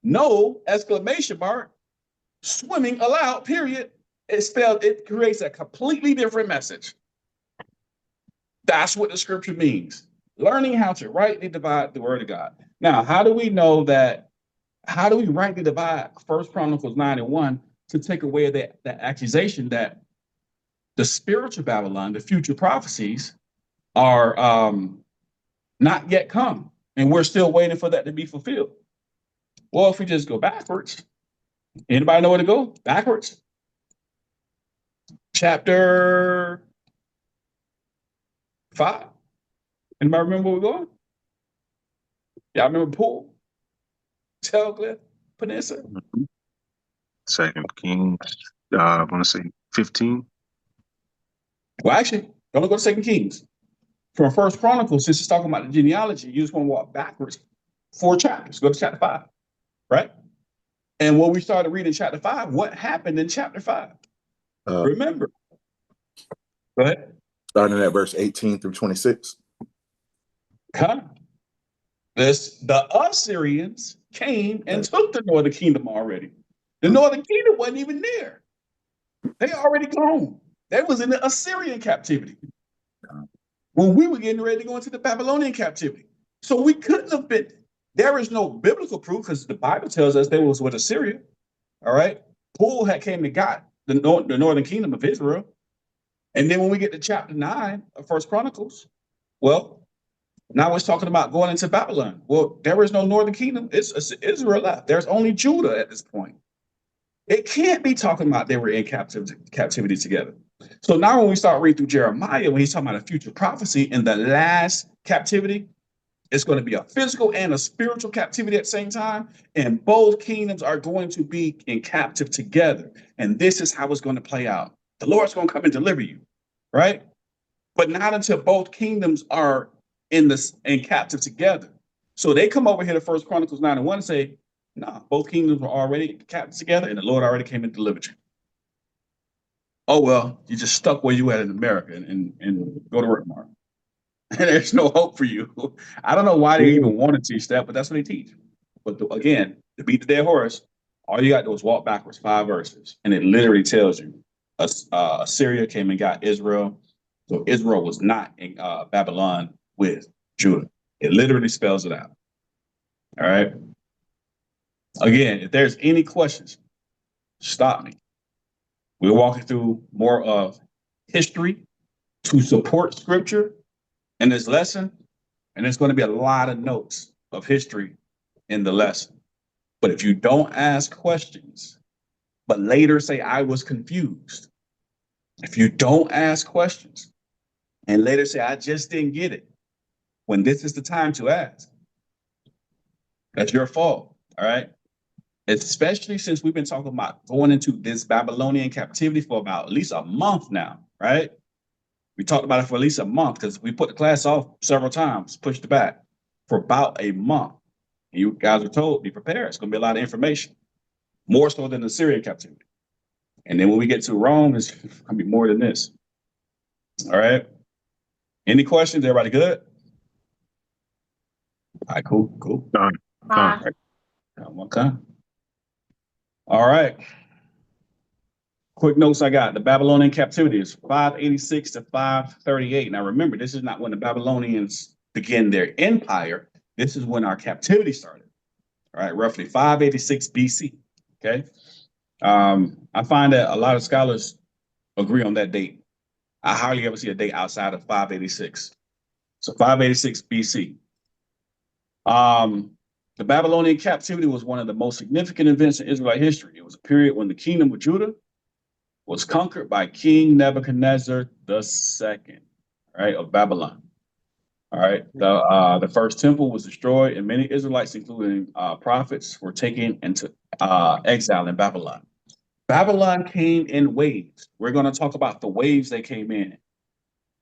no, exclamation mark, swimming allowed, period, it creates a completely different message. That's what the scripture means. Learning how to rightly divide the word of God. Now, how do we know that? How do we rightly divide 1 Chronicles 9:1 to take away that accusation that the spiritual Babylon, the future prophecies, are not yet come, and we're still waiting for that to be fulfilled? Well, if we just go backwards, anybody know where to go? Backwards. Chapter 5. Anybody remember where we're going? Y'all remember Pool, Telglyph, Peninsula? Second Kings, I want to say 15. Well, actually, don't go to 2 Kings. From 1 Chronicles, since it's talking about the genealogy, you just want to walk backwards 4 chapters. Go to chapter 5, right? And when we started reading chapter 5, what happened in chapter 5? Remember. Go ahead. Starting at verse 18 through 26. The Assyrians came and took the northern kingdom already. The northern kingdom wasn't even there. They already gone. They was in the Assyrian captivity when we were getting ready to go into the Babylonian captivity. So we couldn't have been. There is no biblical proof because the Bible tells us they was with Assyria. All right. Paul had came and got the northern kingdom of Israel. And then when we get to chapter 9 of 1 Chronicles, well, now it's talking about going into Babylon. Well, there is no northern kingdom. It's Israel left. There's only Judah at this point. It can't be talking about they were in captivity together. So now when we start reading through Jeremiah, when he's talking about a future prophecy in the last captivity, it's going to be a physical and a spiritual captivity at the same time. And both kingdoms are going to be in captive together. And this is how it's going to play out. The Lord's going to come and deliver you, right? But not until both kingdoms are in captive together. So they come over here to 1 Chronicles 9:1 and say, no, both kingdoms were already captive together and the Lord already came and delivered you. Oh, well, you just stuck where you at in America and go to work tomorrow. And there's no hope for you. I don't know why they even want to teach that, but that's what they teach. But again, to beat the dead horse, all you got to do is walk backwards 5 verses. And it literally tells you Assyria came and got Israel. So Israel was not in Babylon with Judah. It literally spells it out. All right. Again, if there's any questions, stop me. We're walking through more of history to support scripture in this lesson. And there's going to be a lot of notes of history in the lesson. But if you don't ask questions, but later say, I was confused. If you don't ask questions and later say, I just didn't get it, when this is the time to ask, that's your fault. All right. Especially since we've been talking about going into this Babylonian captivity for about at least a month now, right? We talked about it for at least a month because we put the class off several times, pushed it back for about a month. You guys were told, be prepared. It's going to be a lot of information, more so than the Syrian captivity. And then when we get to Rome, it's going to be more than this. All right. Any questions? Everybody good? All right, cool. Done. Okay. All right. Quick notes I got. The Babylonian captivity is 586 to 538. Now remember, this is not when the Babylonians began their empire. This is when our captivity started. All right, roughly 586 BC. Okay. I find that a lot of scholars agree on that date. I hardly ever see a date outside of 586. So 586 BC. The Babylonian captivity was one of the most significant events in Israelite history. It was a period when the kingdom of Judah was conquered by King Nebuchadnezzar II, right, of Babylon. All right. The first temple was destroyed, and many Israelites, including prophets, were taken into exile in Babylon. Babylon came in waves. We're going to talk about the waves they came in.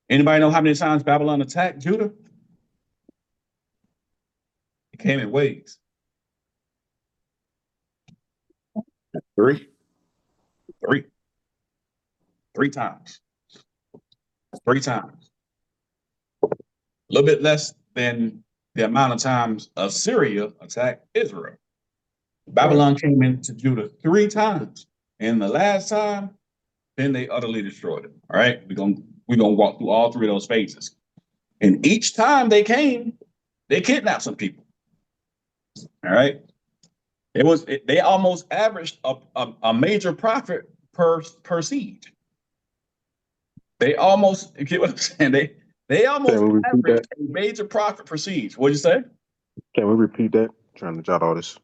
Anybody know how many times Babylon attacked Judah? It came in waves. 3. 3 times. 3 times. A little bit less than the amount of times Assyria attacked Israel. Babylon came into Judah 3 times. And the last time, then they utterly destroyed it. All right. We're gonna walk through all 3 of those phases. And each time they came, they kidnapped some people. All right. They almost averaged a major profit per siege. They almost, you get what I'm saying? They almost averaged a major profit per siege. What'd you say? Can we repeat that? I'm trying to jot all this.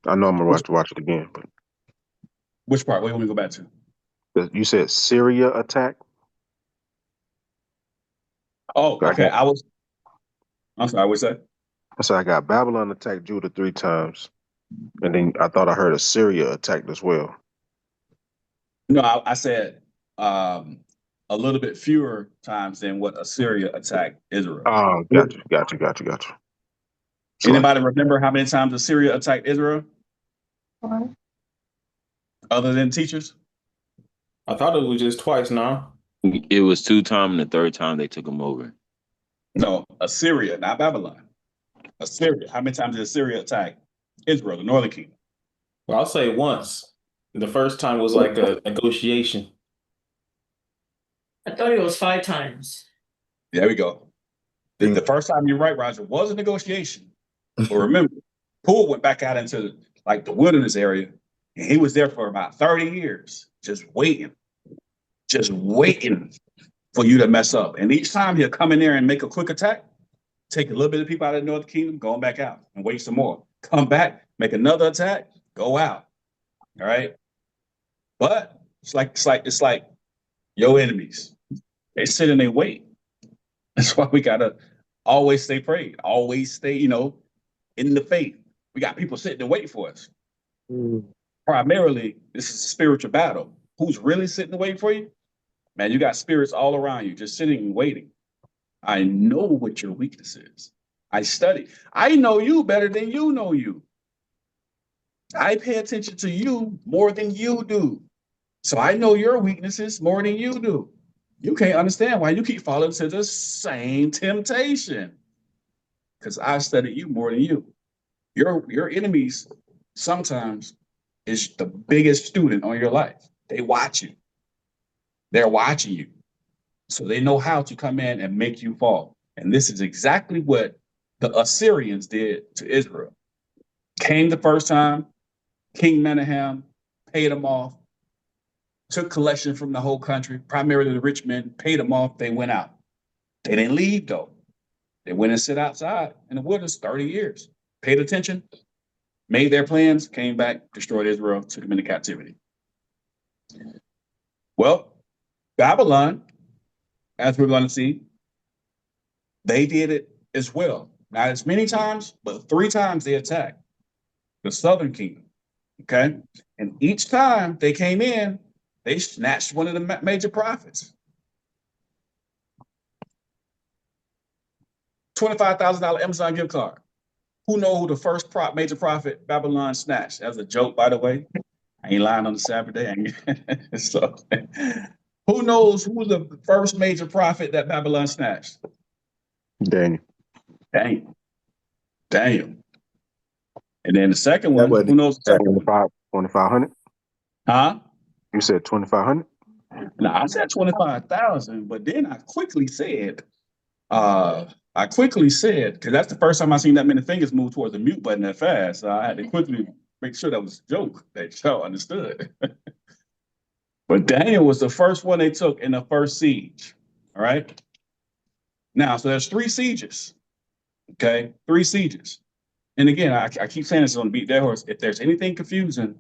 I know I'm gonna watch it again, but Which part? Wait, let me go back to. You said Syria attack? Oh, okay. I'm sorry, what's that? I said I got Babylon attacked Judah 3 times. And then I thought I heard Assyria attacked as well. No, I said a little bit fewer times than what Assyria attacked Israel. Oh, got you. Anybody remember how many times Assyria attacked Israel? Other than teachers? I thought it was just twice now. It was 2 times, and the 3rd time they took them over. No, Assyria, not Babylon. Assyria. How many times did Assyria attack Israel, the northern kingdom? Well, I'll say once. The first time was like a negotiation. I thought it was 5 times. There we go. The first time you're right, Roger, was a negotiation. But remember, Poole went back out into like the wilderness area, and he was there for about 30 years, just waiting for you to mess up. And each time he'll come in there and make a quick attack, take a little bit of people out of the northern kingdom, going back out and wait some more. Come back, make another attack, go out. All right. But it's like your enemies. They sit and they wait. That's why we gotta always stay prayed, always stay, in the faith. We got people sitting and waiting for us. Primarily, this is a spiritual battle. Who's really sitting and waiting for you? Man, you got spirits all around you, just sitting and waiting. I know what your weakness is. I study. I know you better than you know you. I pay attention to you more than you do. So I know your weaknesses more than you do. You can't understand why you keep falling to the same temptation. Because I studied you more than you. Your enemies sometimes is the biggest student on your life. They watch you. They're watching you. So they know how to come in and make you fall. And this is exactly what the Assyrians did to Israel. Came the first time, King Menahem paid them off, took collection from the whole country, primarily the rich men, paid them off. They went out. They didn't leave though. They went and sit outside in the wilderness 30 years, paid attention, made their plans, came back, destroyed Israel, took them into captivity. Well, Babylon, as we're going to see, they did it as well. Not as many times, but 3 times they attacked the southern kingdom. Okay. And each time they came in, they snatched one of the major prophets. $25,000 Amazon gift card. Who knows who the first major prophet Babylon snatched? That was a joke, by the way. I ain't lying on the Sabbath day. So, who knows who the first major prophet that Babylon snatched? Daniel. Daniel. And then the second one, who knows the second one? 2,500? Huh? You said 2,500? No, I said 25,000, but then I quickly said, because that's the first time I seen that many fingers move towards the mute button that fast. So I had to quickly make sure that was a joke that y'all understood. But Daniel was the first one they took in the first siege. All right. Now, so there's 3 sieges. Okay, 3 sieges. And again, I keep saying this on Beat Dead Horse. If there's anything confusing,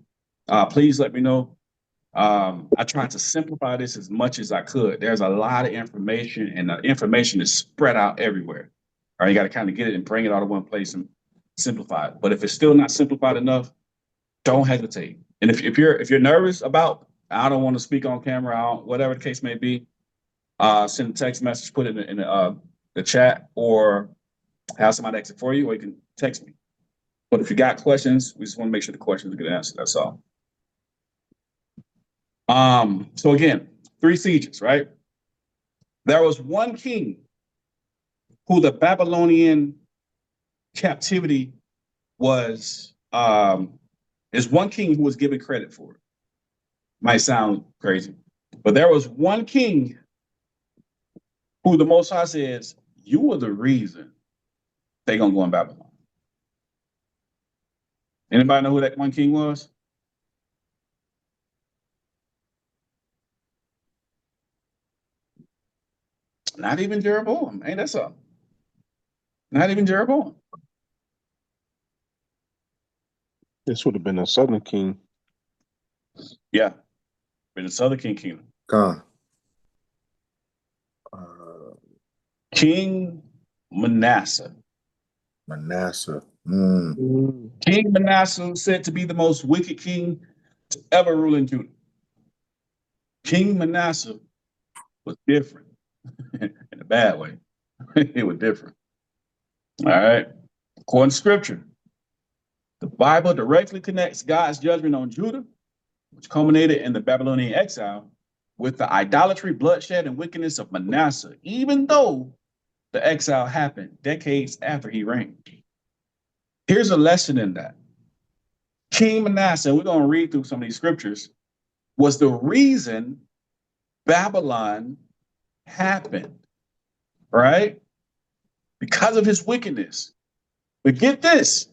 please let me know. I tried to simplify this as much as I could. There's a lot of information, and the information is spread out everywhere. All right, you got to kind of get it and bring it all to one place and simplify it. But if it's still not simplified enough, don't hesitate. And if you're nervous about, I don't want to speak on camera, whatever the case may be, send a text message, put it in the chat, or have somebody exit for you, or you can text me. But if you got questions, we just want to make sure the questions get answered. That's all. So again, 3 sieges, right? There was one king who the Babylonian captivity was, is one king who was given credit for it. Might sound crazy, but there was one king who the Most High says, you were the reason they're going to go in Babylon. Anybody know who that one king was? Not even Jeroboam. Ain't that something? Not even Jeroboam. This would have been a southern king. Yeah. Been the southern kingdom. King Manasseh. King Manasseh said to be the most wicked king to ever rule in Judah. King Manasseh was different in a bad way. It was different. All right. According to scripture, the Bible directly connects God's judgment on Judah, which culminated in the Babylonian exile, with the idolatry, bloodshed, and wickedness of Manasseh, even though the exile happened decades after he reigned. Here's a lesson in that. King Manasseh, we're going to read through some of these scriptures, was the reason Babylon happened, right? Because of his wickedness. But get this,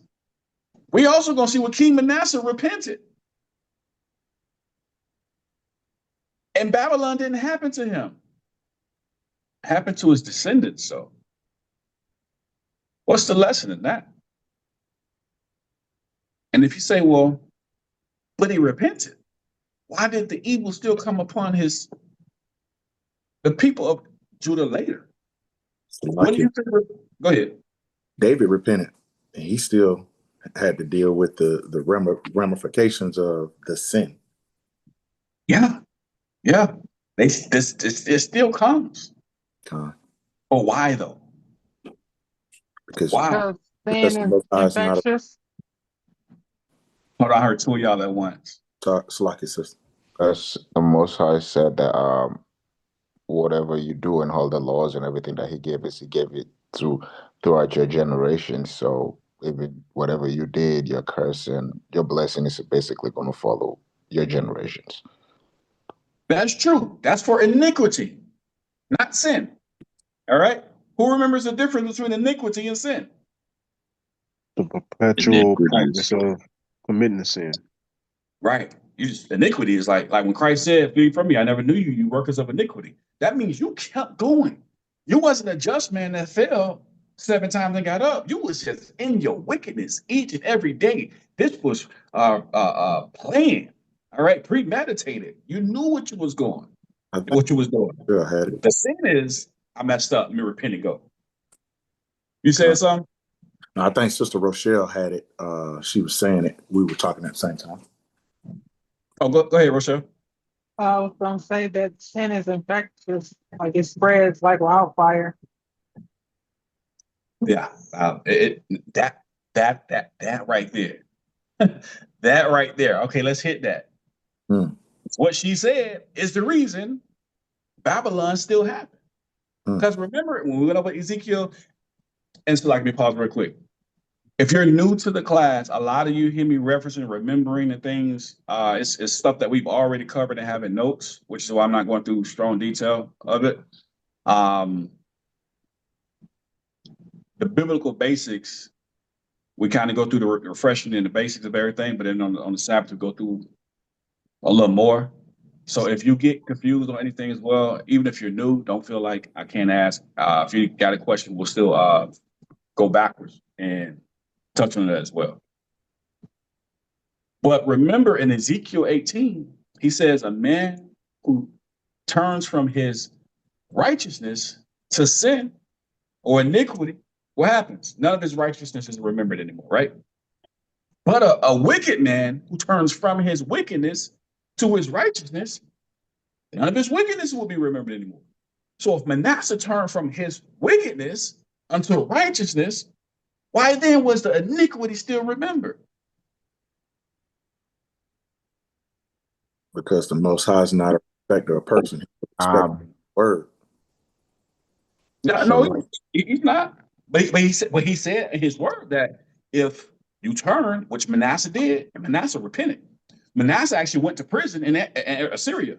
we also going to see what King Manasseh repented. And Babylon didn't happen to him. It happened to his descendants, so. What's the lesson in that? And if you say, well, but he repented, why did the evil still come upon the people of Judah later? What do you think? Go ahead. David repented, and he still had to deal with the ramifications of the sin. Yeah. It still comes. But why though? Because why? Sin is infectious. Hold on, I heard 2 of y'all at once. Slacky sister. Because the Most High said that whatever you do and all the laws and everything that He gave us, He gave it throughout your generations. So even whatever you did, your curse and your blessing is basically going to follow your generations. That's true. That's for iniquity, not sin. All right. Who remembers the difference between iniquity and sin? The perpetual practice of committing a sin. Right. iniquity is like when Christ said, "Flee from me, I never knew you, you workers of iniquity." That means you kept going. You wasn't a just man that fell 7 times and got up. You was just in your wickedness each and every day. This was planned, all right, premeditated. You knew what you was doing. Yeah, I had it. The sin is, I messed up. Let me repent and go. You said something? No, I think Sister Rochelle had it. She was saying it. We were talking at the same time. Oh, go ahead, Rochelle. I was gonna say that sin is infectious, like it spreads like wildfire. Yeah, that right there, that right there. Okay, let's hit that. What she said is the reason Babylon still happened. Because remember when we went over Ezekiel, and so let me pause real quick. If you're new to the class, a lot of you hear me referencing, remembering the things. It's stuff that we've already covered and have in notes, which is why I'm not going through strong detail of it. The biblical basics, we kind of go through the refreshing and the basics of everything, but then on the Sabbath, we go through a little more. So if you get confused on anything as well, even if you're new, don't feel like I can't ask. If you got a question, we'll still go backwards and touch on that as well. But remember in Ezekiel 18, he says a man who turns from his righteousness to sin or iniquity, what happens? None of his righteousness is remembered anymore, right? But a wicked man who turns from his wickedness to his righteousness, none of his wickedness will be remembered anymore. So if Manasseh turned from his wickedness unto righteousness, why then was the iniquity still remembered? Because the Most High is not a respecter of person. Word. No, he's not. But he said in his word that if you turn, which Manasseh did, and Manasseh repented. Manasseh actually went to prison in Assyria.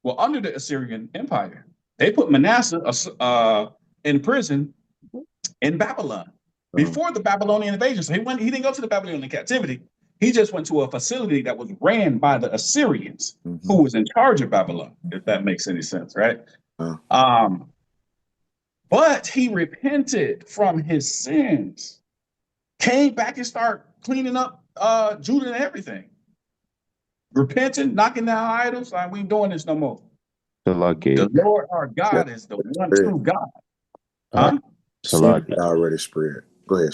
Well, under the Assyrian Empire, they put Manasseh in prison in Babylon before the Babylonian invasion. So he didn't go to the Babylonian captivity. He just went to a facility that was ran by the Assyrians, who was in charge of Babylon, if that makes any sense, right? But he repented from his sins, came back and started cleaning up Judah and everything. Repenting, knocking down idols, like we ain't doing this no more. The Lord our God is the one true God. Huh? Already spread. Go ahead.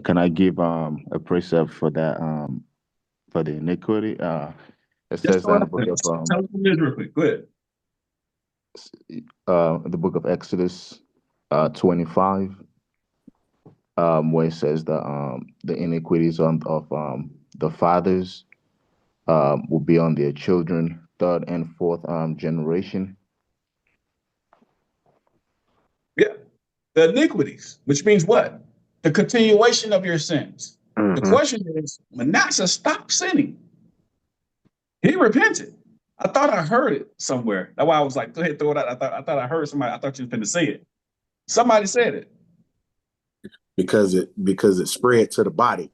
Can I give a precept for that for the iniquity? It says in the book of Go ahead. The book of Exodus 25, where it says the iniquities of the fathers will be on their children, third and fourth generation. Yeah, the iniquities, which means what? The continuation of your sins. The question is, Manasseh stopped sinning. He repented. I thought I heard it somewhere. That's why I was like, go ahead, throw it out. I thought I heard somebody. I thought you were going to say it. Somebody said it. Because it spread to the body.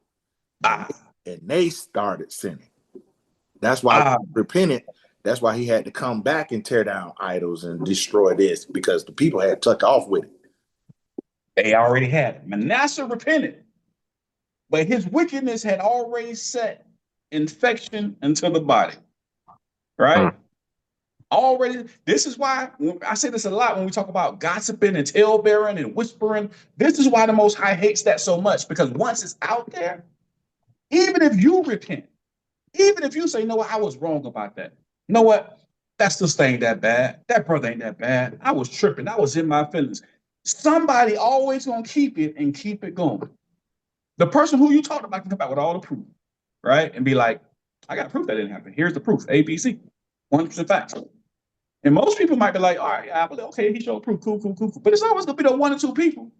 And they started sinning. That's why he repented. That's why he had to come back and tear down idols and destroy this, because the people had took off with it. They already had it. Manasseh repented, but his wickedness had already set infection into the body. Right? Already, this is why I say this a lot when we talk about gossiping and talebearing and whispering. This is why the Most High hates that so much, because once it's out there, even if you repent, even if you say, you know what, I was wrong about that. You know what? That sister ain't that bad. That brother ain't that bad. I was tripping. I was in my feelings. Somebody always gonna keep it and keep it going. The person who you talked about can come back with all the proof, right? And be like, I got proof that didn't happen. Here's the proof, A, B, C, 100% facts. And most people might be like, all right, I believe, okay, he showed proof, cool. But it's always gonna be the 1 or 2 people.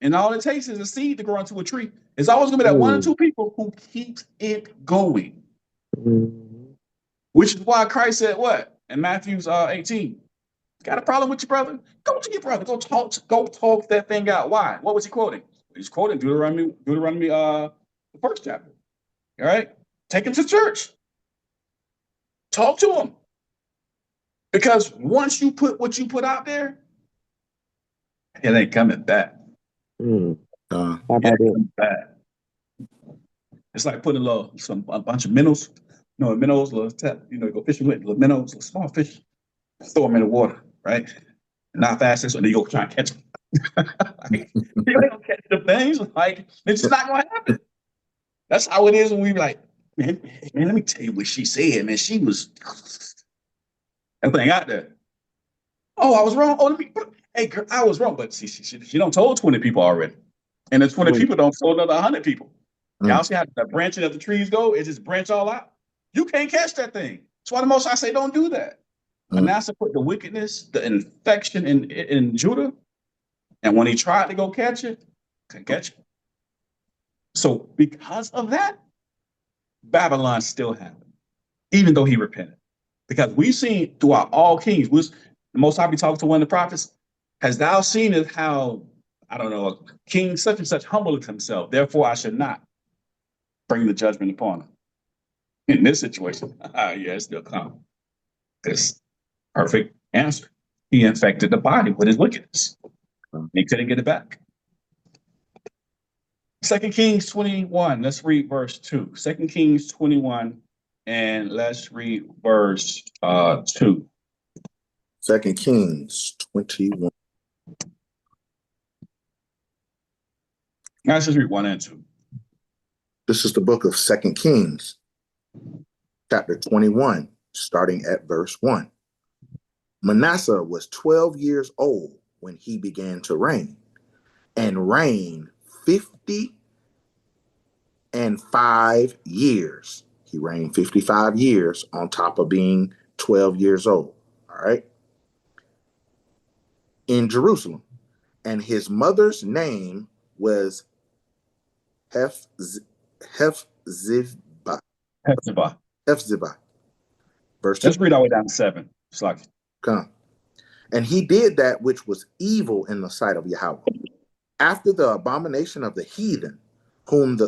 And all it takes is a seed to grow into a tree. It's always gonna be that 1 or 2 people who keeps it going. Which is why Christ said what? In Matthew 18. Got a problem with your brother? Go to your brother. Go talk that thing out. Why? What was he quoting? He's quoting Deuteronomy, the 1st chapter. All right. Take him to church. Talk to him. Because once you put what you put out there, it ain't coming back. How about Coming back. It's like putting a bunch of minnows, minnows, you go fishing with little minnows, little small fish, throw them in the water, right? Not fast, so then you go try and catch them. Like, you ain't gonna catch the things. Like, it's just not gonna happen. That's how it is when we like, man, let me tell you what she said, man. She was that thing out there. Oh, I was wrong. Oh, hey, girl, I was wrong. But she don't told 20 people already. And the 20 people don't told another 100 people. Y'all see how the branching of the trees go? It just branch all out. You can't catch that thing. That's why the Most High say don't do that. Manasseh put the wickedness, the infection in Judah. And when he tried to go catch it, couldn't catch it. So because of that, Babylon still happened, even though he repented. Because we've seen throughout all kings, the Most High be talking to one of the prophets, has thou seen it how, I don't know, king such and such humbled himself, therefore I should not bring the judgment upon him. In this situation, yeah, it's still coming. This perfect answer. He infected the body with his wickedness. He couldn't get it back. 2 Kings 21, let's read verse 2. 2 Kings 21, and let's read verse 2. 2 Kings 21. Let's just read 1 and 2. This is the book of 2 Kings, chapter 21, starting at verse 1. Manasseh was 12 years old when he began to reign, and reigned 55 years. He reigned 55 years on top of being 12 years old. All right. In Jerusalem. And his mother's name was Hephzibah. Verse 2. Let's read all the way down to 7. Come. And he did that which was evil in the sight of Yahweh, after the abomination of the heathen, whom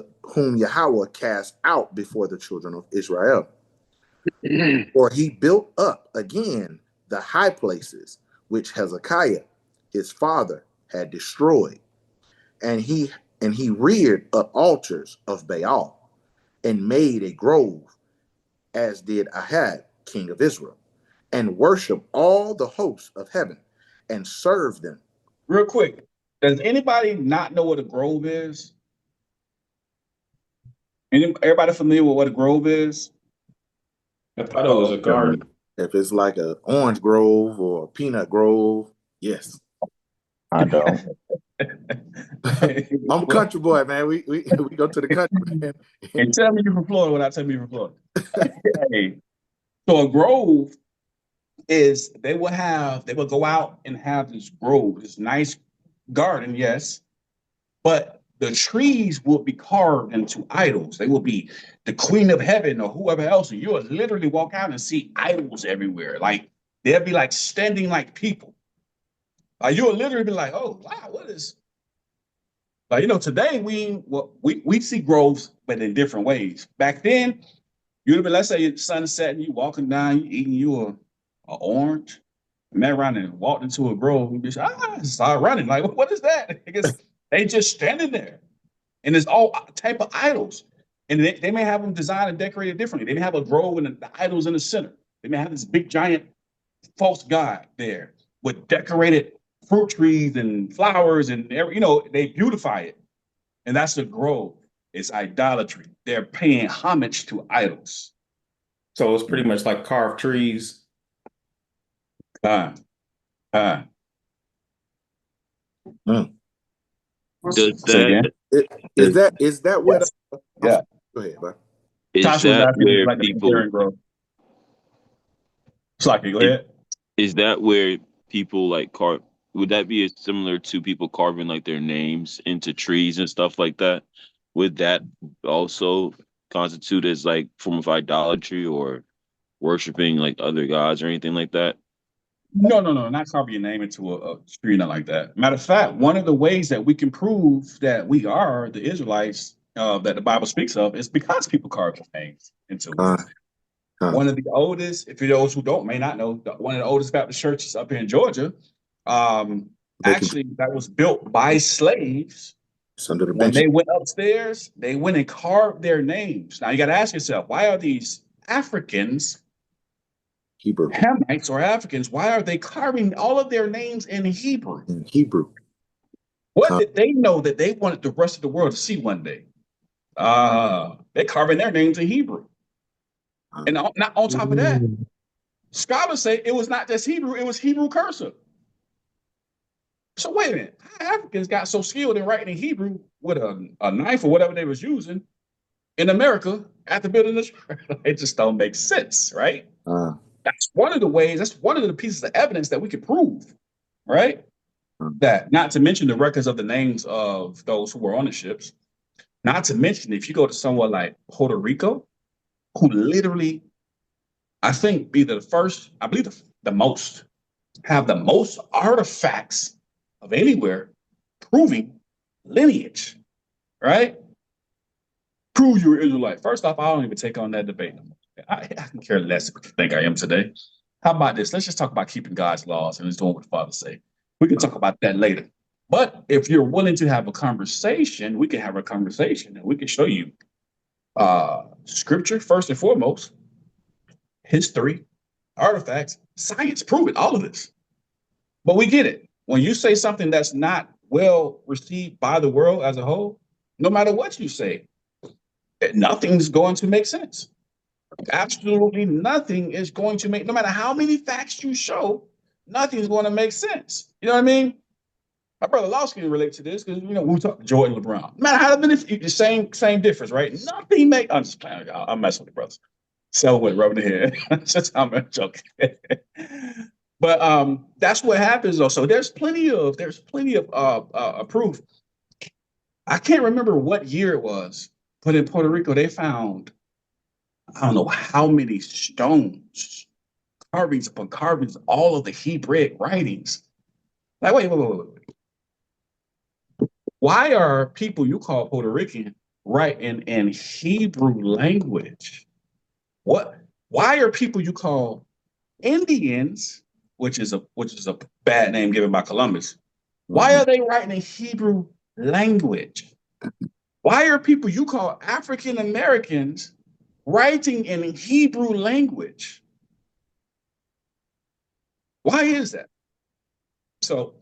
Yahweh cast out before the children of Israel. For he built up again the high places which Hezekiah his father had destroyed, and he reared up altars of Baal, and made a grove, as did Ahab king of Israel, and worshiped all the hosts of heaven, and served them. Real quick, does anybody not know what a grove is? Everybody familiar with what a grove is? I thought it was a garden. If it's like an orange grove or a peanut grove, yes. I don't. I'm a country boy, man. We go to the country, man. And tell me you're from Florida without telling me you're from Florida. Hey. So a grove is they will go out and have this grove, this nice garden, yes, but the trees will be carved into idols. They will be the queen of heaven or whoever else. And you'll literally walk out and see idols everywhere. Like they'll be like standing like people. You'll literally be like, oh wow, what is? Today we see groves, but in different ways. Back then, you'd have been, let's say it's sunset and you walking down, you eating you a orange, and met around and walked into a grove and just start running. Like, what is that? Because they just standing there. And there's all type of idols. And they may have them designed and decorated differently. They may have a grove and the idols in the center. They may have this big giant false god there with decorated fruit trees and flowers and they beautify it. And that's the grove. It's idolatry. They're paying homage to idols. So it's pretty much like carved trees. Does that Is that what? Yeah. Go ahead, bud. is that where people? Go ahead. Is that where people like carve? Would that be similar to people carving like their names into trees and stuff like that? Would that also constitute as like form of idolatry or worshiping like other gods or anything like that? No, not carving your name into a tree, not like that. Matter of fact, one of the ways that we can prove that we are the Israelites that the Bible speaks of is because people carved their names into it. One of the oldest, if you those who don't may not know, one of the oldest Baptist churches up here in Georgia, actually that was built by slaves. When they went upstairs, they went and carved their names. Now you got to ask yourself, why are these Africans, Hebrew, Hamites or Africans, why are they carving all of their names in Hebrew? in Hebrew. What did they know that they wanted the rest of the world to see one day? They're carving their names in Hebrew. And not on top of that, scholars say it was not just Hebrew, it was Hebrew cursive. So wait a minute, how Africans got so skilled in writing in Hebrew with a knife or whatever they was using in America at the building of the church? It just don't make sense, right? That's one of the ways, that's one of the pieces of evidence that we could prove, right? That, not to mention the records of the names of those who were on the ships, not to mention if you go to somewhere like Puerto Rico, who literally, I think, be the first, I believe the most, have the most artifacts of anywhere proving lineage, right? Prove you're Israelite. First off, I don't even take on that debate no more. I can care less what you think I am today. How about this? Let's just talk about keeping God's laws and just doing what the Father say. We can talk about that later. But if you're willing to have a conversation, we can have a conversation and we can show you scripture, first and foremost, history, artifacts, science, prove it, all of this. But we get it. When you say something that's not well received by the world as a whole, no matter what you say, nothing's going to make sense. Absolutely nothing is going to make, no matter how many facts you show, nothing's going to make sense. You know what I mean? My brother Lawson can relate to this because, you know, we talk Jordan, LeBron. No matter how many, the same difference, right? Nothing make, I'm just playing, I'm messing with the brothers. So with rubbing the head. Just I'm joking. But that's what happens though. So there's plenty of proof. I can't remember what year it was, but in Puerto Rico they found, I don't know how many stones, carvings upon carvings, all of the Hebraic writings. Like, wait. Why are people you call Puerto Rican writing in Hebrew language? What? Why are people you call Indians, which is a bad name given by Columbus, why are they writing in Hebrew language? Why are people you call African Americans writing in Hebrew language? Why is that? So,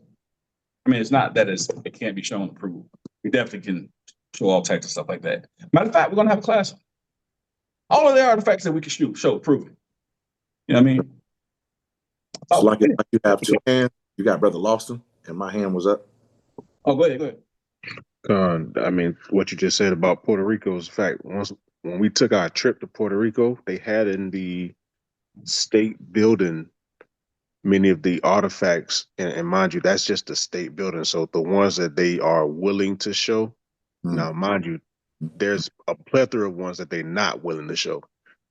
I mean, it's not that it can't be shown to prove. We definitely can show all types of stuff like that. Matter of fact, we're going to have a class. All of the artifacts that we can show, prove it. You know what I mean? So like you have two hands, you got Brother Lawson, and my hand was up. Oh, go ahead. I mean, what you just said about Puerto Rico is a fact. When we took our trip to Puerto Rico, they had in the state building many of the artifacts, and mind you, that's just the state building. So the ones that they are willing to show, now mind you, there's a plethora of ones that they're not willing to show.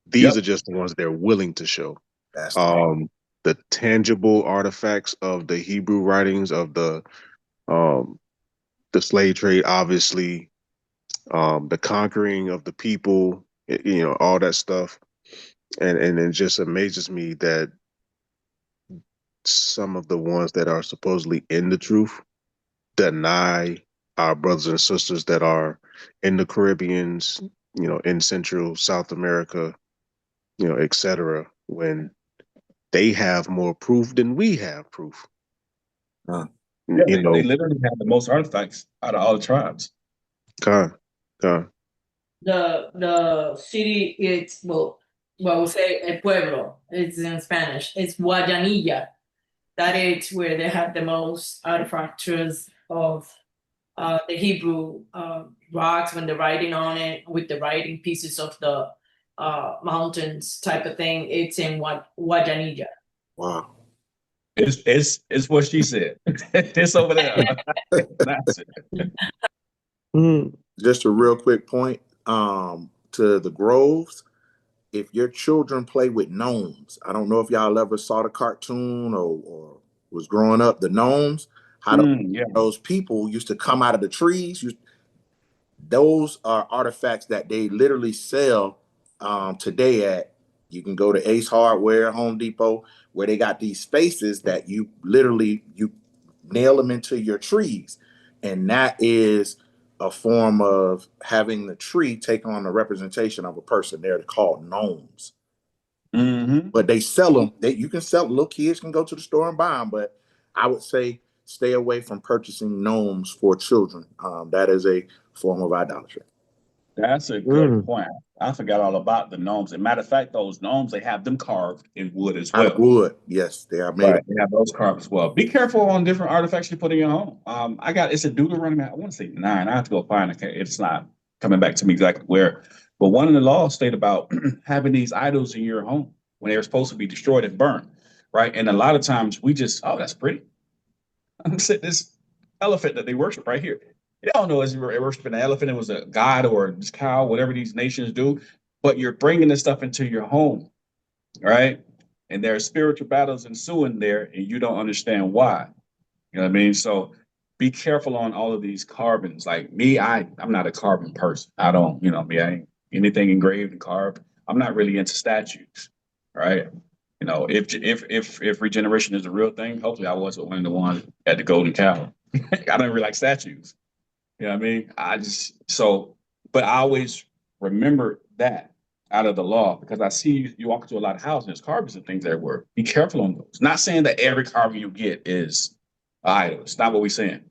These are just the ones they're willing to show. That's the tangible artifacts of the Hebrew writings of the slave trade, obviously, the conquering of the people, you know, all that stuff. And it just amazes me that some of the ones that are supposedly in the truth deny our brothers and sisters that are in the Caribbeans, you know, in Central, South America, you know, etc., when they have more proof than we have proof. Yeah, they literally have the most artifacts out of all the tribes. The city, it's we'll say el pueblo. It's in Spanish. It's Guayanilla. That is where they have the most artifacts of the Hebrew rocks when they're writing on it, with the writing pieces of the mountains type of thing. It's in Guayanilla. Wow. It's what she said. It's over there. That's it. Just a real quick point to the Groves. If your children play with gnomes, I don't know if y'all ever saw the cartoon or was growing up, the gnomes, how those people used to come out of the trees. those are artifacts that they literally sell today at. You can go to Ace Hardware, Home Depot, where they got these spaces that you nail them into your trees, and that is a form of having the tree take on the representation of a person. They're called gnomes. But they sell them. You can sell. Little kids can go to the store and buy them, but I would say stay away from purchasing gnomes for children. That is a form of idolatry. That's a good point. I forgot all about the gnomes. As a matter of fact, those gnomes, they have them carved in wood as well. Out of wood, yes, they are made. Right, they have those carved as well. Be careful on different artifacts you put in your home. It's a Deuteronomy. I want to say 9. I have to go find it. It's not coming back to me exactly where, but one of the laws state about having these idols in your home when they're supposed to be destroyed and burned, right? And a lot of times we just, oh, that's pretty. I'm saying this elephant that they worship right here. They don't know as you're worshiping an elephant, it was a god or a cow, whatever these nations do, but you're bringing this stuff into your home, right? And there are spiritual battles ensuing there, and you don't understand why. You know what I mean? So be careful on all of these carbons. Like me, I'm not a carbon person. I don't, me, I ain't anything engraved and carved. I'm not really into statues, right? If regeneration is a real thing, hopefully I was one of the ones at the Golden Cow. I don't really like statues. You know what I mean? But I always remember that out of the law because I see you walk into a lot of houses, there's carvings and things everywhere. Be careful on those. Not saying that every carving you get is an idol. It's not what we're saying.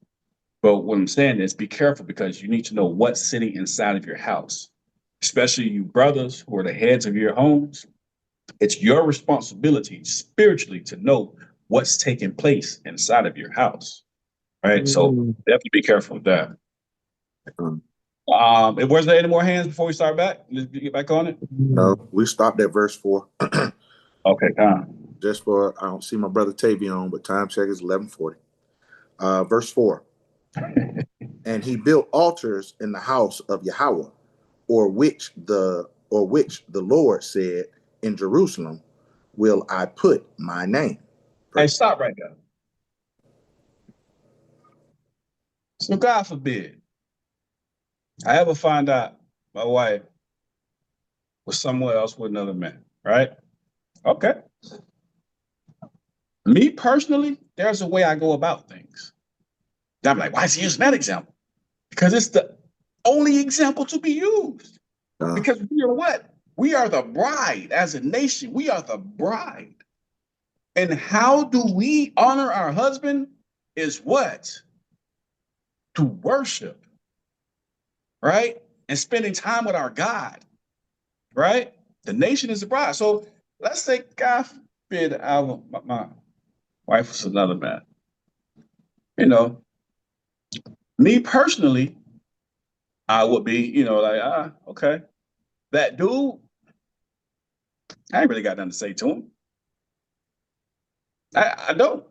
But what I'm saying is be careful because you need to know what's sitting inside of your house, especially you brothers who are the heads of your homes. It's your responsibility spiritually to know what's taking place inside of your house, right? So definitely be careful with that. Was there any more hands before we start back? Let's get back on it. No, we stopped at verse 4. Okay, time. Just for I don't see my brother Tavion, but time check is 11:40. Verse 4. And he built altars in the house of Yahweh, or which the Lord said, in Jerusalem will I put my name. Hey, stop right there. So God forbid I ever find out my wife was somewhere else with another man, right? Okay. Me personally, there's a way I go about things. I'm like, why is he using that example? Because it's the only example to be used. Because we are what? We are the bride as a nation. We are the bride. And how do we honor our husband is what? To worship, right? And spending time with our God, right? The nation is the bride. So let's say, God forbid, my wife was another man. Me personally, I would be, okay. That dude, I ain't really got nothing to say to him. I don't.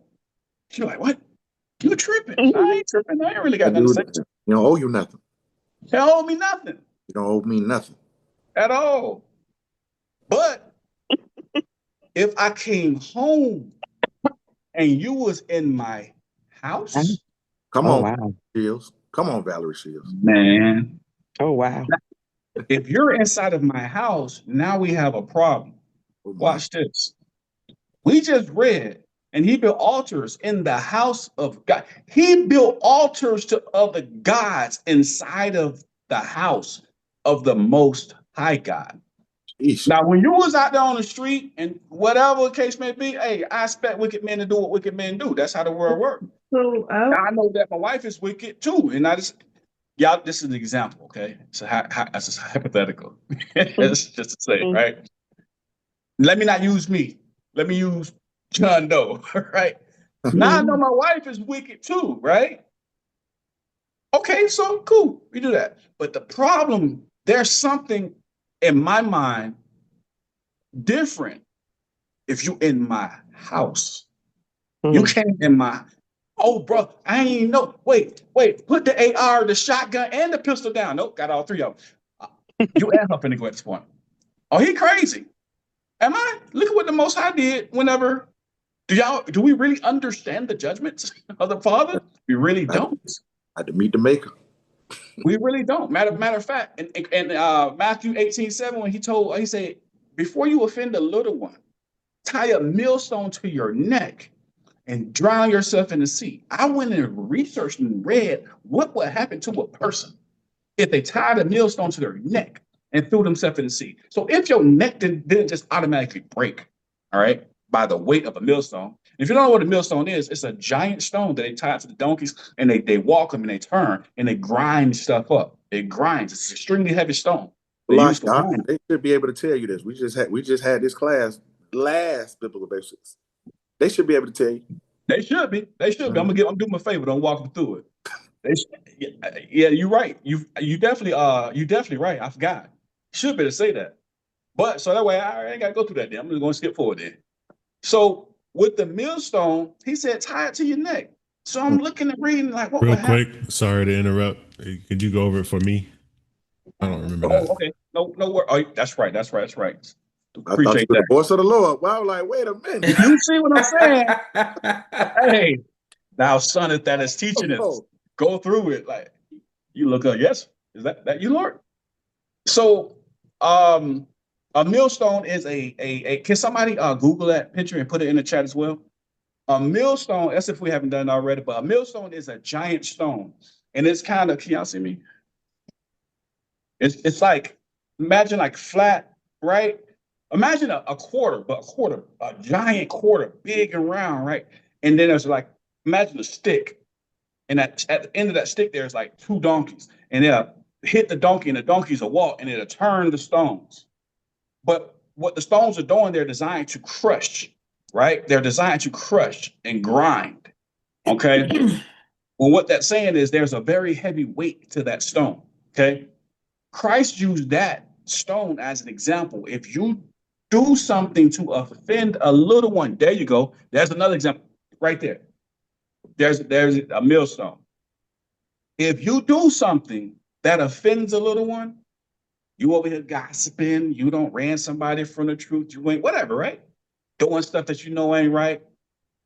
You're like, what? You tripping? I ain't tripping. I ain't really got nothing to say to him. You don't owe you nothing. He don't owe me nothing. You don't owe me nothing. At all. But if I came home and you was in my house. Come on, Shields. Come on, Valerie Shields. Man. Oh, wow. If you're inside of my house, now we have a problem. Watch this. We just read, and he built altars in the house of God. He built altars to other gods inside of the house of the Most High God. Eesh. Now, when you was out there on the street and whatever the case may be, hey, I expect wicked men to do what wicked men do. That's how the world works. So I know that my wife is wicked too, and this is an example, okay? So that's just hypothetical. It's just to say, right? Let me not use me. Let me use John Doe, right? Now I know my wife is wicked too, right? Okay, so cool, we do that. But the problem, there's something in my mind different if you in my house. You came in my, bro, I ain't even know. Wait, put the AR, the shotgun, and the pistol down. Nope, got all 3 of them. You add up in the go at this point. Oh, he crazy. Am I? Look at what the Most High did whenever. Do we really understand the judgments of the Father? We really don't. I had to meet the maker. We really don't. Matter of fact, in Matthew 18:7, when he said, before you offend a little one, tie a millstone to your neck and drown yourself in the sea. I went and researched and read what would happen to a person if they tied a millstone to their neck and threw themselves in the sea. So if your neck didn't just automatically break, all right, by the weight of a millstone. If you don't know what a millstone is, it's a giant stone that they tie to the donkeys and they walk them and they turn and they grind stuff up. It grinds. It's an extremely heavy stone. They use for grinding. They should be able to tell you this. We just had this class last biblical basics. They should be able to tell you. They should be. They should be. I'm doing them a favor. Don't walk them through it. Yeah, you're right. You definitely right. I forgot. Should be to say that. But so that way I ain't gotta go through that then. I'm just gonna skip forward then. So with the millstone, he said tie it to your neck. So I'm looking and reading like what Real would quick, happen? sorry to interrupt. Could you go over it for me? I don't remember that. Okay. No worry. Oh, that's right. I Appreciate thought you were that. the voice of the Lord. Well, I was like, wait a minute. You see what I'm saying? Hey, thou son that is teaching us. Go through it. Like you look up, yes, is that you, Lord? So a millstone is a can somebody Google that picture and put it in the chat as well? A millstone, as if we haven't done it already, but a millstone is a giant stone. And it's kind of, can y'all see me? It's like, imagine like flat, right? Imagine a quarter, a giant quarter, big and round, right? And then there's like, imagine a stick. And at the end of that stick, there's like two donkeys. And they'll hit the donkey, and the donkeys will walk, and it'll turn the stones. But what the stones are doing, they're designed to crush, right? They're designed to crush and grind. Okay. Well, what that's saying is there's a very heavy weight to that stone. Okay. Christ used that stone as an example. If you do something to offend a little one, there you go. There's another example right there. There's a millstone. If you do something that offends a little one, you over here gossiping, you don't ran somebody from the truth, you ain't whatever, right? Doing stuff that you know ain't right.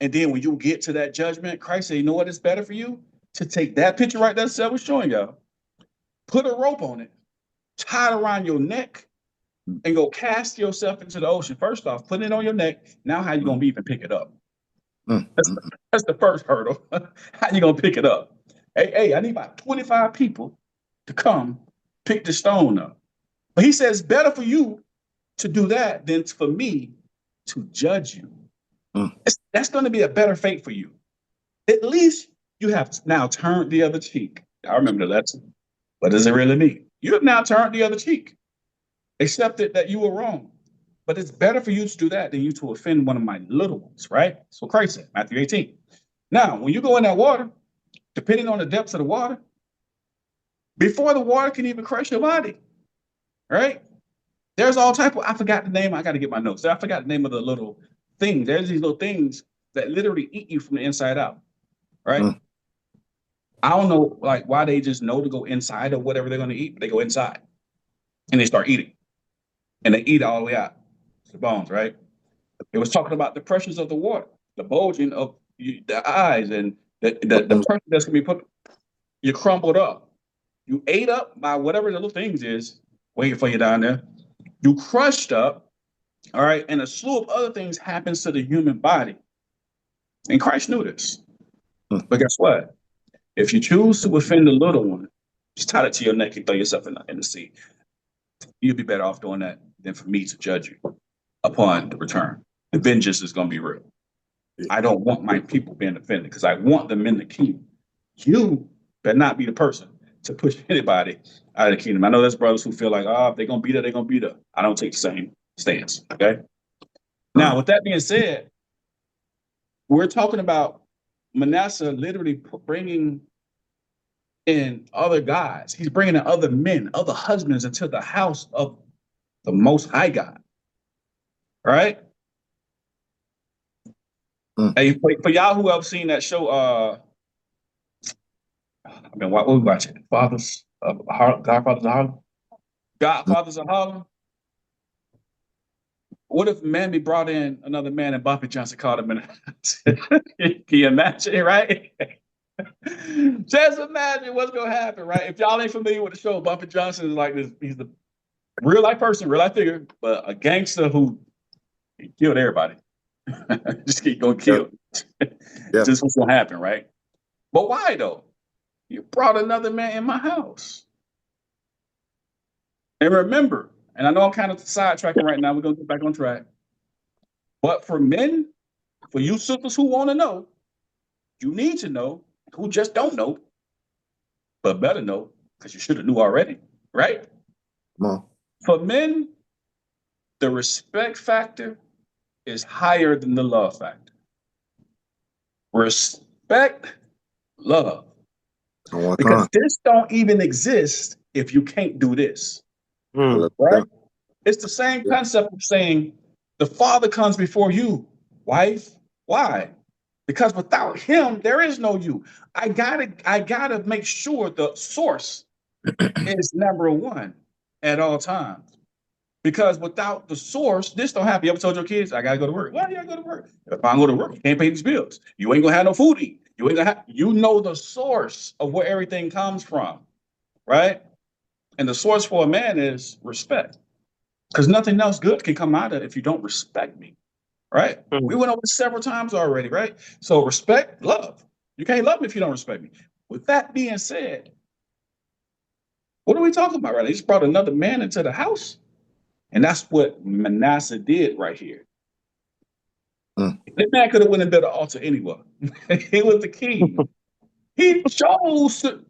And then when you get to that judgment, Christ said, you know what is better for you? To take that picture right there that I was showing y'all, put a rope on it, tie it around your neck, and go cast yourself into the ocean. First off, put it on your neck. Now how you gonna be even pick it up? That's the first hurdle. How you gonna pick it up? Hey, I need about 25 people to come pick the stone up. But he says, better for you to do that than for me to judge you. That's going to be a better fate for you. At least you have now turned the other cheek. I remember the lesson. What does it really mean? You have now turned the other cheek. Accepted that you were wrong. But it's better for you to do that than you to offend one of my little ones, right? That's what Christ said, Matthew 18. Now, when you go in that water, depending on the depths of the water, before the water can even crush your body, right? There's all type of, I forgot the name. I got to get my notes. I forgot the name of the little thing. There's these little things that literally eat you from the inside out, right? I don't know like why they just know to go inside of whatever they're going to eat, but they go inside and they start eating and they eat all the way out to the bones, right? It was talking about the pressures of the water, the bulging of the eyes and the pressure that's going to be put, you crumbled up. You ate up by whatever the little things is waiting for you down there. You crushed up, all right, and a slew of other things happens to the human body. And Christ knew this. But guess what? If you choose to offend the little one, just tie it to your neck and throw yourself in the sea. You'll be better off doing that than for me to judge you upon the return. The vengeance is going to be real. I don't want my people being offended because I want them in the kingdom. You better not be the person to push anybody out of the kingdom. I know there's brothers who feel like, if they're going to beat her, they're going to beat her. I don't take the same stance, okay? Now, with that being said, we're talking about Manasseh literally bringing in other guys. He's bringing in other men, other husbands into the house of the Most High God, right? Hey, for y'all who have seen that show, what we watching? Godfathers of Harlem? Godfathers of Harlem? What if Mammy brought in another man and Bumpy Johnson called him in? Can you imagine, right? Just imagine what's gonna happen, right? If y'all ain't familiar with the show, Bumpy Johnson is like this. He's the real life person, real life figure, but a gangster who killed everybody. Just keep going kill. Yeah. Just what's gonna happen, right? But why though? You brought another man in my house. And remember, and I know I'm kind of sidetracking right now. We're gonna get back on track. But for men, for you sisters who want to know, you need to know, who just don't know, but better know, because you should have knew already, right? Come on. For men, the respect factor is higher than the love factor. Respect, love. Because this don't even exist if you can't do this. Right? It's the same concept of saying the father comes before you, wife. Why? Because without him, there is no you. I gotta make sure the source is number one at all times. Because without the source, this don't happen. You ever told your kids, I gotta go to work? Why do you gotta go to work? If I don't go to work, you can't pay these bills. You ain't gonna have no food to eat. You ain't gonna have, you know the source of where everything comes from, right? And the source for a man is respect. Because nothing else good can come out of it if you don't respect me, right? We went over this several times already, right? So respect, love. You can't love me if you don't respect me. With that being said, what are we talking about, right? He just brought another man into the house. And that's what Manasseh did right here. That man could have went and built an altar anywhere. He was the king. He chose to.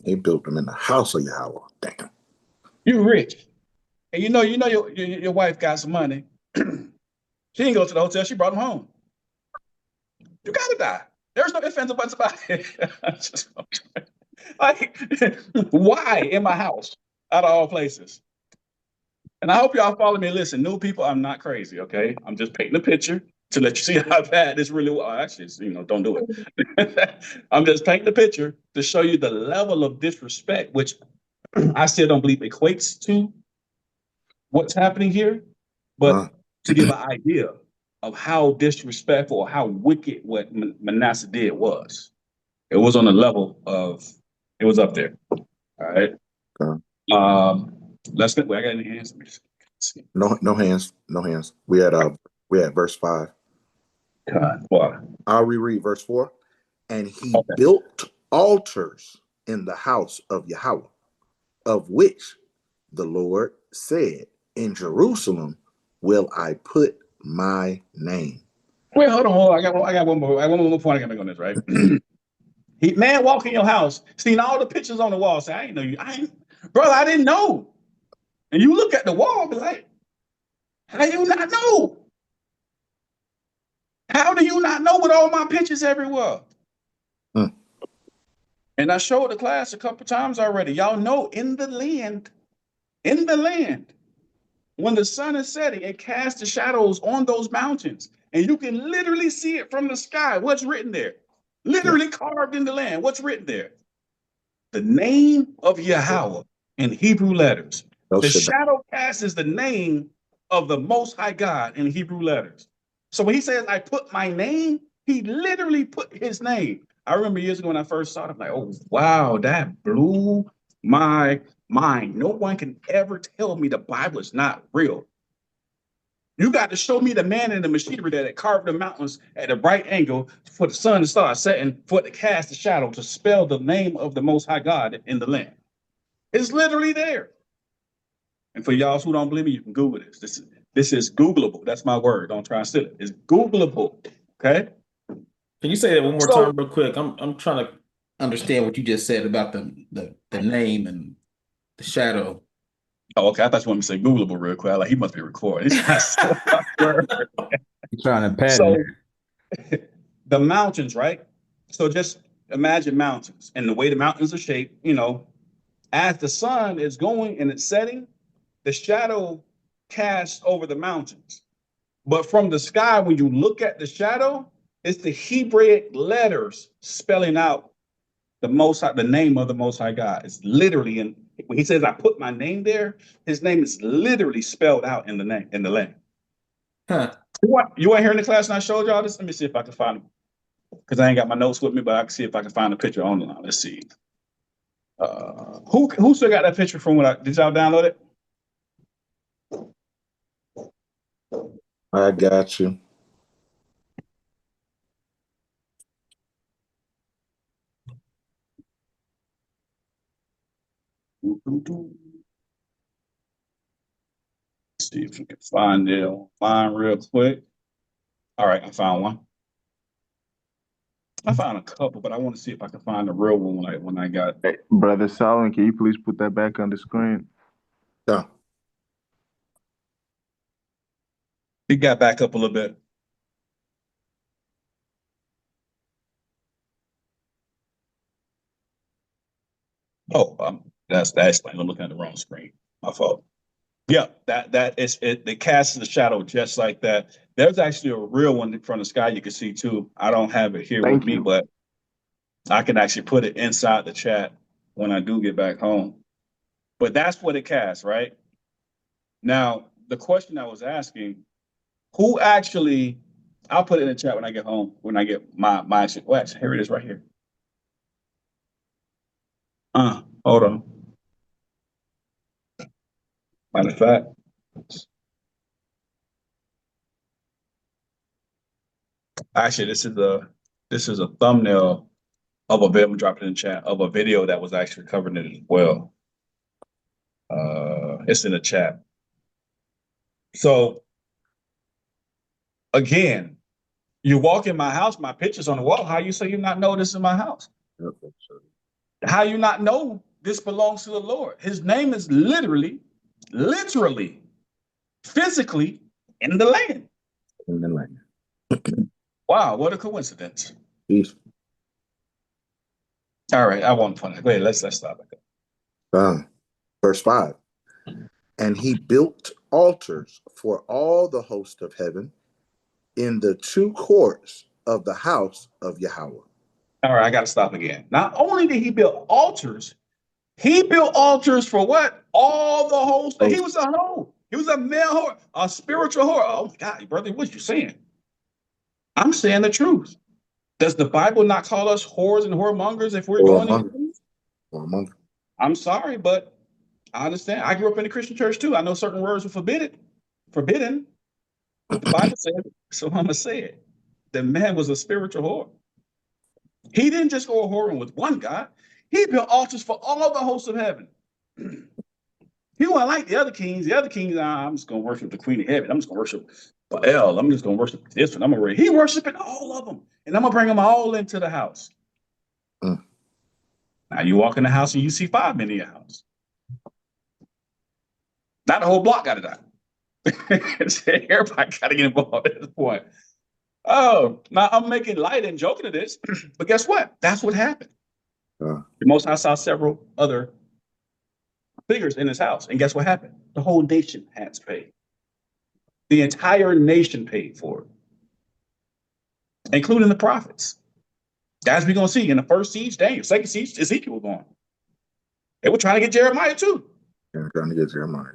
He built them in the house of Yahweh. Damn. You rich. And you know your wife got some money. She didn't go to the hotel. She brought him home. You gotta die. There's no ifs, ands, or buts about it. Like, why in my house out of all places? And I hope y'all follow me and listen. New people, I'm not crazy, okay? I'm just painting a picture to let you see how bad this really was. Actually, don't do it. I'm just painting the picture to show you the level of disrespect, which I still don't believe equates to what's happening here, but to give an idea of how disrespectful or how wicked what Manasseh did was. It was on the level of, it was up there. All right. Let's get, I got any hands? No hands. We had verse 5. God, what? I'll reread verse 4. And he built altars in the house of Yahweh, of which the Lord said, in Jerusalem will I put my name. Wait, hold on. I got one more point I gotta make on this, right? Man walk in your house, seen all the pictures on the wall, say, I ain't know you. Brother, I didn't know. And you look at the wall, be like, how do you not know? How do you not know with all my pictures everywhere? And I showed the class a couple times already. Y'all know in the land, when the sun is setting, it casts the shadows on those mountains. And you can literally see it from the sky. What's written there? Literally carved in the land. What's written there? The name of Yahweh in Hebrew letters. The shadow cast is the name of the Most High God in Hebrew letters. So when he says, I put my name, he literally put his name. I remember years ago when I first saw it, I'm like, oh, wow, that blew my mind. No one can ever tell me the Bible is not real. You got to show me the man in the machinery that carved the mountains at a right angle for the sun to start setting, for it to cast the shadow, to spell the name of the Most High God in the land. It's literally there. And for y'all who don't believe me, you can Google this. This is Googleable. That's my word. Don't try and steal it. It's Googleable. Okay. Can you say that one more time real quick? I'm trying to understand what you just said about the name and the shadow. Oh, okay. I thought you wanted me to say Googleable real quick. Like, he must be recording. He's trying to patent. So the mountains, right? So just imagine mountains and the way the mountains are shaped, as the sun is going and it's setting, the shadow casts over the mountains. But from the sky, when you look at the shadow, it's the Hebraic letters spelling out the Most High, the name of the Most High God. It's literally when he says, I put my name there, his name is literally spelled out in the land. Huh. You weren't here in the class and I showed y'all this? Let me see if I can find because I ain't got my notes with me, but I can see if I can find a picture online. Let's see. Who still got that picture from did y'all download it? I got you. See if we can find it online real quick. All right, I found one. I found a couple, but I want to see if I can find the real one when I got. Hey, Brother Solomon, can you please put that back on the screen? Yeah. He got back up a little bit. Oh, that's I'm looking at the wrong screen. My fault. Yeah, that is it. It casts the shadow just like that. There's actually a real one from the sky you can see too. I don't have it here with me, but I can actually put it inside the chat when I do get back home. But that's what it casts, right? Now, the question I was asking, who actually, I'll put it in the chat when I get home, when I get my well, actually, here it is right here. Hold on. Matter of fact, actually, this is a thumbnail of a video. I'm dropping it in the chat of a video that was actually covering it as well. It's in the chat. So again, you walk in my house, my picture's on the wall. How you say you not know this is my house? How you not know this belongs to the Lord? His name is literally, physically in the land. In the land. Wow, what a coincidence. Peace. All right, I won't fun. Go ahead, let's stop it. Verse 5. And he built altars for all the host of heaven in the two courts of the house of Yahweh. All right, I got to stop again. Not only did he build altars, he built altars for what? All the hosts. He was a whore. He was a male whore, a spiritual whore. Oh my God, brother, what you saying? I'm saying the truth. Does the Bible not call us whores and whoremongers if we're going in? I'm sorry, but I understand. I grew up in the Christian church too. I know certain words were forbidden, but the Bible said it, so I'm gonna say it. The man was a spiritual whore. He didn't just go a whoring with one God. He built altars for all the hosts of heaven. He wasn't like the other kings. The other kings, I'm just gonna worship the Queen of Heaven. I'm just gonna worship Baal. I'm just gonna worship this one. He worshiping all of them, and I'm gonna bring them all into the house. Now you walk in the house and you see 5 men in your house. Not the whole block got to die. Everybody got to get involved at this point. Oh, now I'm making light and joking of this, but guess what? That's what happened. The Most High saw several other figures in his house, and guess what happened? The whole nation had to pay. The entire nation paid for it, including the prophets. As we're going to see in the first siege, Daniel, second siege, Ezekiel was going. They were trying to get Jeremiah too. They were trying to get Jeremiah.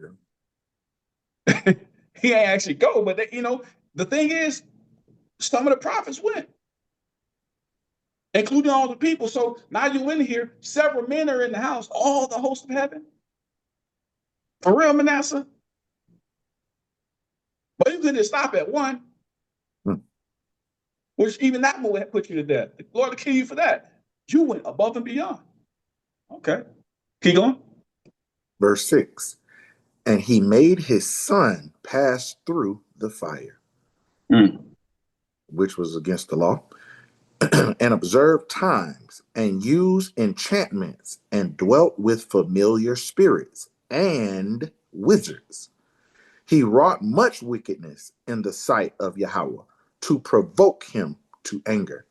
He ain't actually go, but they, the thing is, some of the prophets went, including all the people. So now you in here, several men are in the house, all the hosts of heaven. For real, Manasseh. But you couldn't stop at one, which even that would put you to death. The Lord will kill you for that. You went above and beyond. Okay. Keep going. Verse 6. And he made his son pass through the fire, which was against the law, and observed times, and used enchantments, and dwelt with familiar spirits and wizards. He wrought much wickedness in the sight of Yahweh to provoke him to anger.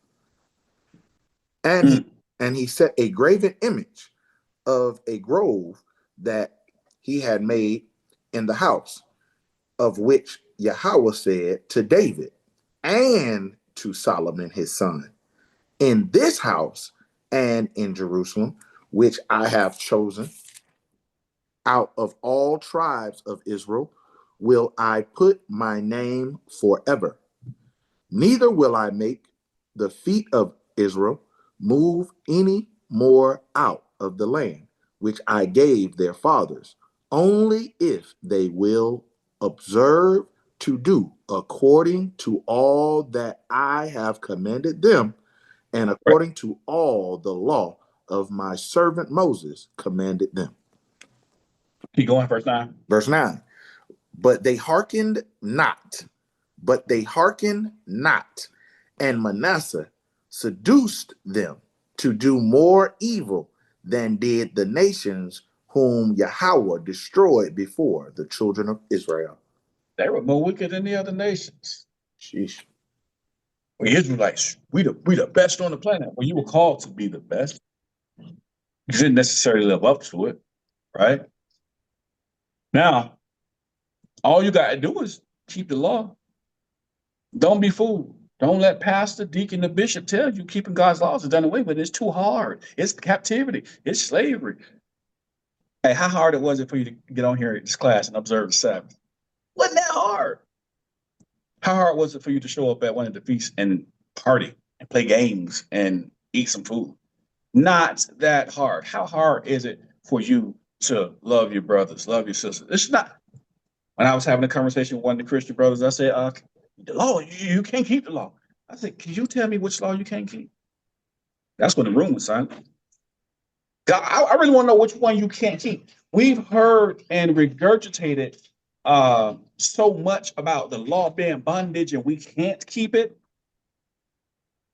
And he set a graven image of a grove that he had made in the house, of which Yahweh said to David and to Solomon his son, in this house and in Jerusalem, which I have chosen out of all tribes of Israel, will I put my name forever. Neither will I make the feet of Israel move any more out of the land which I gave their fathers, only if they will observe to do according to all that I have commanded them, and according to all the law of my servant Moses commanded them. Keep going, verse 9. Verse 9. But they hearkened not, and Manasseh seduced them to do more evil than did the nations whom Yahweh destroyed before the children of Israel. They were more wicked than the other nations. Sheesh. We Israelites, we the best on the planet. Well, you were called to be the best. You didn't necessarily live up to it, right? Now, all you got to do is keep the law. Don't be fooled. Don't let pastor, deacon, the bishop tell you keeping God's laws is done away with. It's too hard. It's captivity. It's slavery. Hey, how hard was it for you to get on here at this class and observe the Sabbath? Wasn't that hard? How hard was it for you to show up at one of the feasts and party and play games and eat some food? Not that hard. How hard is it for you to love your brothers, love your sisters? It's not. When I was having a conversation with one of the Christian brothers, I said, the law, you can't keep the law. I said, can you tell me which law you can't keep? That's when the room was silent. God, I really want to know which one you can't keep. We've heard and regurgitated so much about the law being bondage and we can't keep it.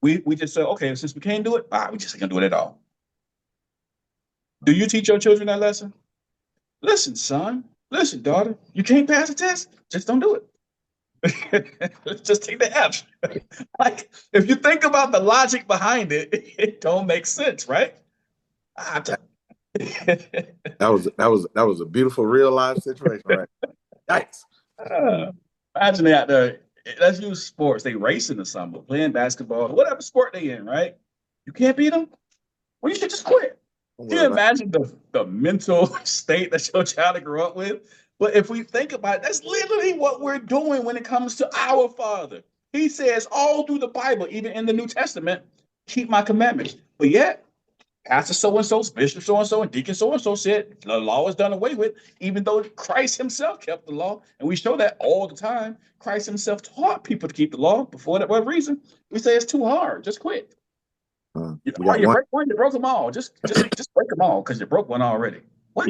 We just said, okay, since we can't do it, we just ain't gonna do it at all. Do you teach your children that lesson? Listen, son. Listen, daughter. You can't pass a test. Just don't do it. Just take the F. Like, if you think about the logic behind it, it don't make sense, right? That was a beautiful real life situation, right? Yikes. Imagine they out there. Let's use sports. They racing or something, playing basketball, whatever sport they in, right? You can't beat them. Well, you should just quit. Can you imagine the mental state that your child grew up with? But if we think about it, that's literally what we're doing when it comes to our Father. He says all through the Bible, even in the New Testament, keep my commandments. But yet, Pastor so-and-so, Bishop so-and-so, and Deacon so-and-so said the law is done away with, even though Christ himself kept the law. And we show that all the time. Christ himself taught people to keep the law. Before that, what reason? We say it's too hard. Just quit. You break one, you broke them all. Just break them all because you broke one already. What?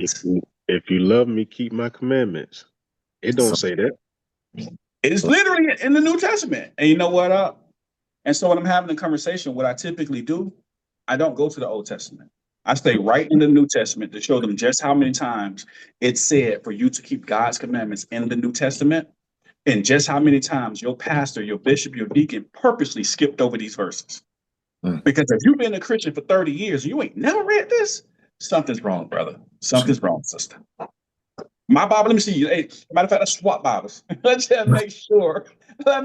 If you love me, keep my commandments. It don't say that. It's literally in the New Testament. And you know what? And so when I'm having a conversation, what I typically do, I don't go to the Old Testament. I stay right in the New Testament to show them just how many times it said for you to keep God's commandments in the New Testament, and just how many times your pastor, your bishop, your deacon purposely skipped over these verses. Because if you've been a Christian for 30 years, you ain't never read this, something's wrong, brother. Something's wrong, sister. My Bible, let me see. Hey, matter of fact, I swap Bibles. Let's just make sure. I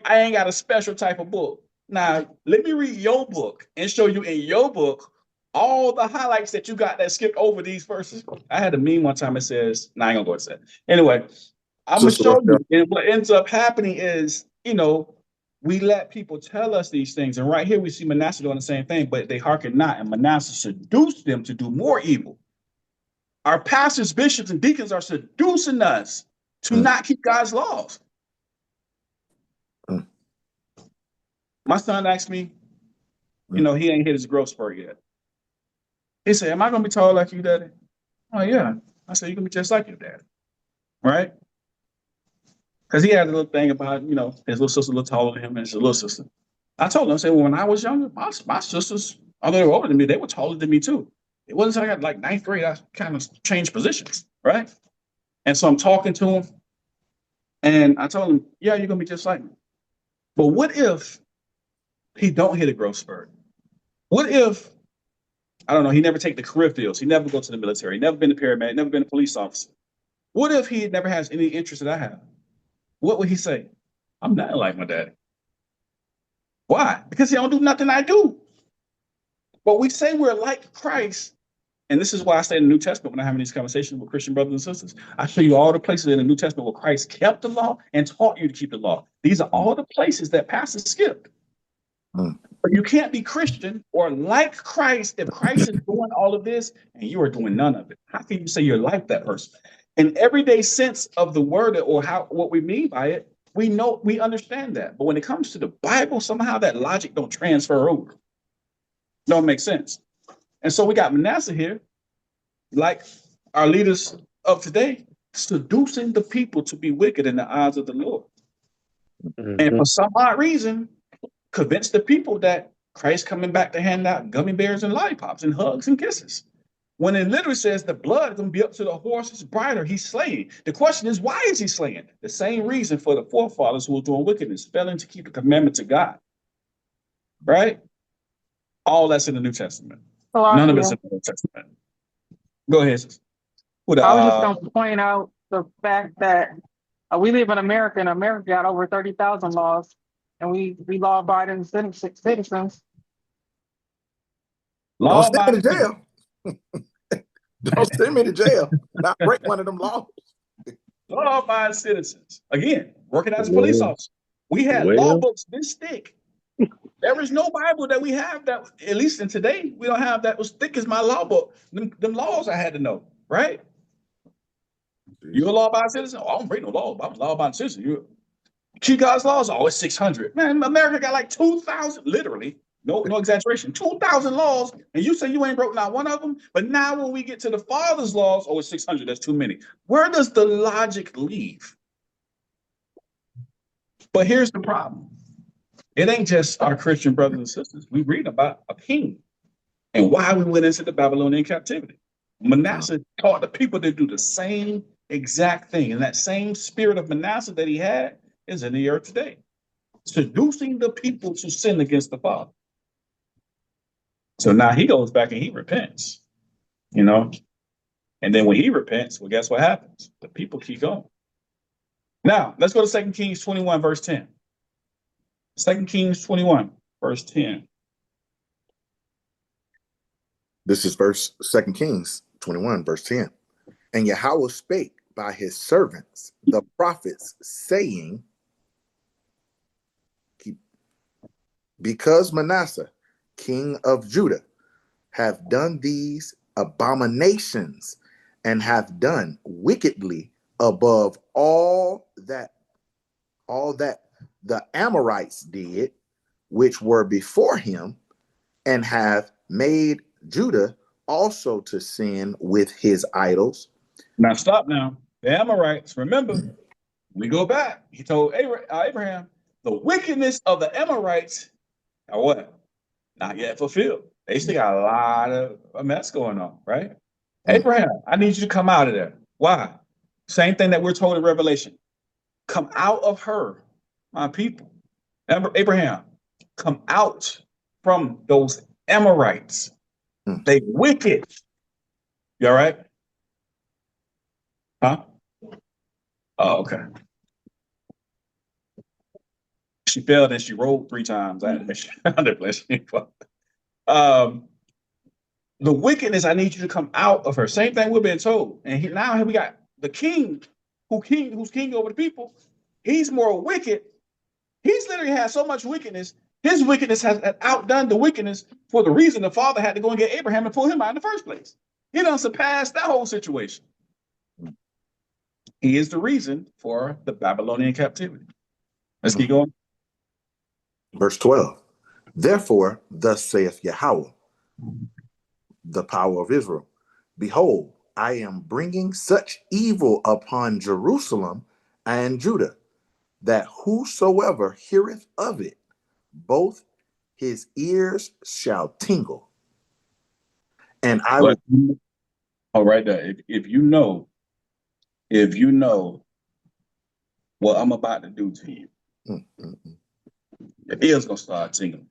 ain't got a special type of book. Now, let me read your book and show you in your book all the highlights that you got that skipped over these verses. I had a meme one time that says, I ain't gonna go to that. Anyway, I'm gonna show you. And what ends up happening is, we let people tell us these things. And right here, we see Manasseh doing the same thing, but they hearken not. And Manasseh seduced them to do more evil. Our pastors, bishops, and deacons are seducing us to not keep God's laws. My son asked me, he ain't hit his growth spurt yet. He said, am I going to be tall like you, Daddy? Oh, yeah. I said, you're going to be just like your daddy. Right? Because he had a little thing about, his little sister a little taller than him and his little sister. I told him, I said, well, when I was younger, my sisters, although they were older than me, they were taller than me too. It wasn't until I got like ninth grade, I kind of changed positions, right? And so I'm talking to him, and I told him, yeah, you're going to be just like me. But what if he don't hit a growth spurt? What if, I don't know, he never take the career fields, he never go to the military, never been a paramedic, never been a police officer? What if he never has any interest that I have? What would he say? I'm not like my daddy. Why? Because he don't do nothing I do. But we say we're like Christ. And this is why I say in the New Testament, when I'm having these conversations with Christian brothers and sisters, I show you all the places in the New Testament where Christ kept the law and taught you to keep the law. These are all the places that pastors skipped. But you can't be Christian or like Christ if Christ is doing all of this and you are doing none of it. How can you say you're like that person? In everyday sense of the word or how what we mean by it, we understand that. But when it comes to the Bible, somehow that logic don't transfer over. Don't make sense. And so we got Manasseh here, like our leaders of today, seducing the people to be wicked in the eyes of the Lord. And for some odd reason, convince the people that Christ coming back to hand out gummy bears and lollipops and hugs and kisses. When it literally says the blood is going to be up to the horse's bridle, he's slaying. The question is, why is he slaying? The same reason for the forefathers who were doing wickedness, failing to keep the commandments of God. Right? All that's in the New Testament. None of it's in the Old Testament. Go ahead. I was just going to point out the fact that we live in America, and America got over 30,000 laws, and we law-abiding citizens. Don't send me to jail. Don't send me to jail. Not break one of them laws. Law-abiding citizens. Again, working as a police officer. We had law books this thick. There is no Bible that we have that, at least in today, we don't have that was thick as my law book. Them laws I had to know, right? You a law-abiding citizen? Oh, I don't break no law. I'm a law-abiding citizen. You keep God's laws? Oh, it's 600. Man, America got like 2,000, literally. No exaggeration. 2,000 laws, and you say you ain't broke not one of them. But now when we get to the Father's laws, oh, it's 600. That's too many. Where does the logic leave? But here's the problem. It ain't just our Christian brothers and sisters. We read about a king and why we went into the Babylonian captivity. Manasseh taught the people to do the same exact thing. And that same spirit of Manasseh that he had is in the earth today, seducing the people to sin against the Father. So now he goes back and he repents, And then when he repents, well, guess what happens? The people keep going. Now, let's go to 2 Kings 21, verse 10. 2 Kings 21, verse 10. This is 2 Kings 21, verse 10. And Yahweh spake by his servants, the prophets, saying, because Manasseh, king of Judah, hath done these abominations and hath done wickedly above all that the Amorites did, which were before him, and hath made Judah also to sin with his idols. Now stop now. The Amorites, remember, we go back. He told Abraham, the wickedness of the Amorites are what? Not yet fulfilled. They still got a lot of a mess going on, right? Abraham, I need you to come out of there. Why? Same thing that we're told in Revelation. Come out of her, my people. Abraham, come out from those Amorites. They wicked. You all right? Huh? Oh, okay. She fell and she rolled 3 times. I had to make sure the wickedness, I need you to come out of her. Same thing we're being told. And now here we got the king, who's king over the people. He's more wicked. He's literally has so much wickedness. His wickedness has outdone the wickedness for the reason the father had to go and get Abraham and pull him out in the first place. He done surpassed that whole situation. He is the reason for the Babylonian captivity. Let's keep going. Verse 12. Therefore, thus saith Yahweh, the power of Israel, behold, I am bringing such evil upon Jerusalem and Judah, that whosoever heareth of it, both his ears shall tingle. And I will. Oh, right there. If you know what I'm about to do to you, your ears gonna start tingling.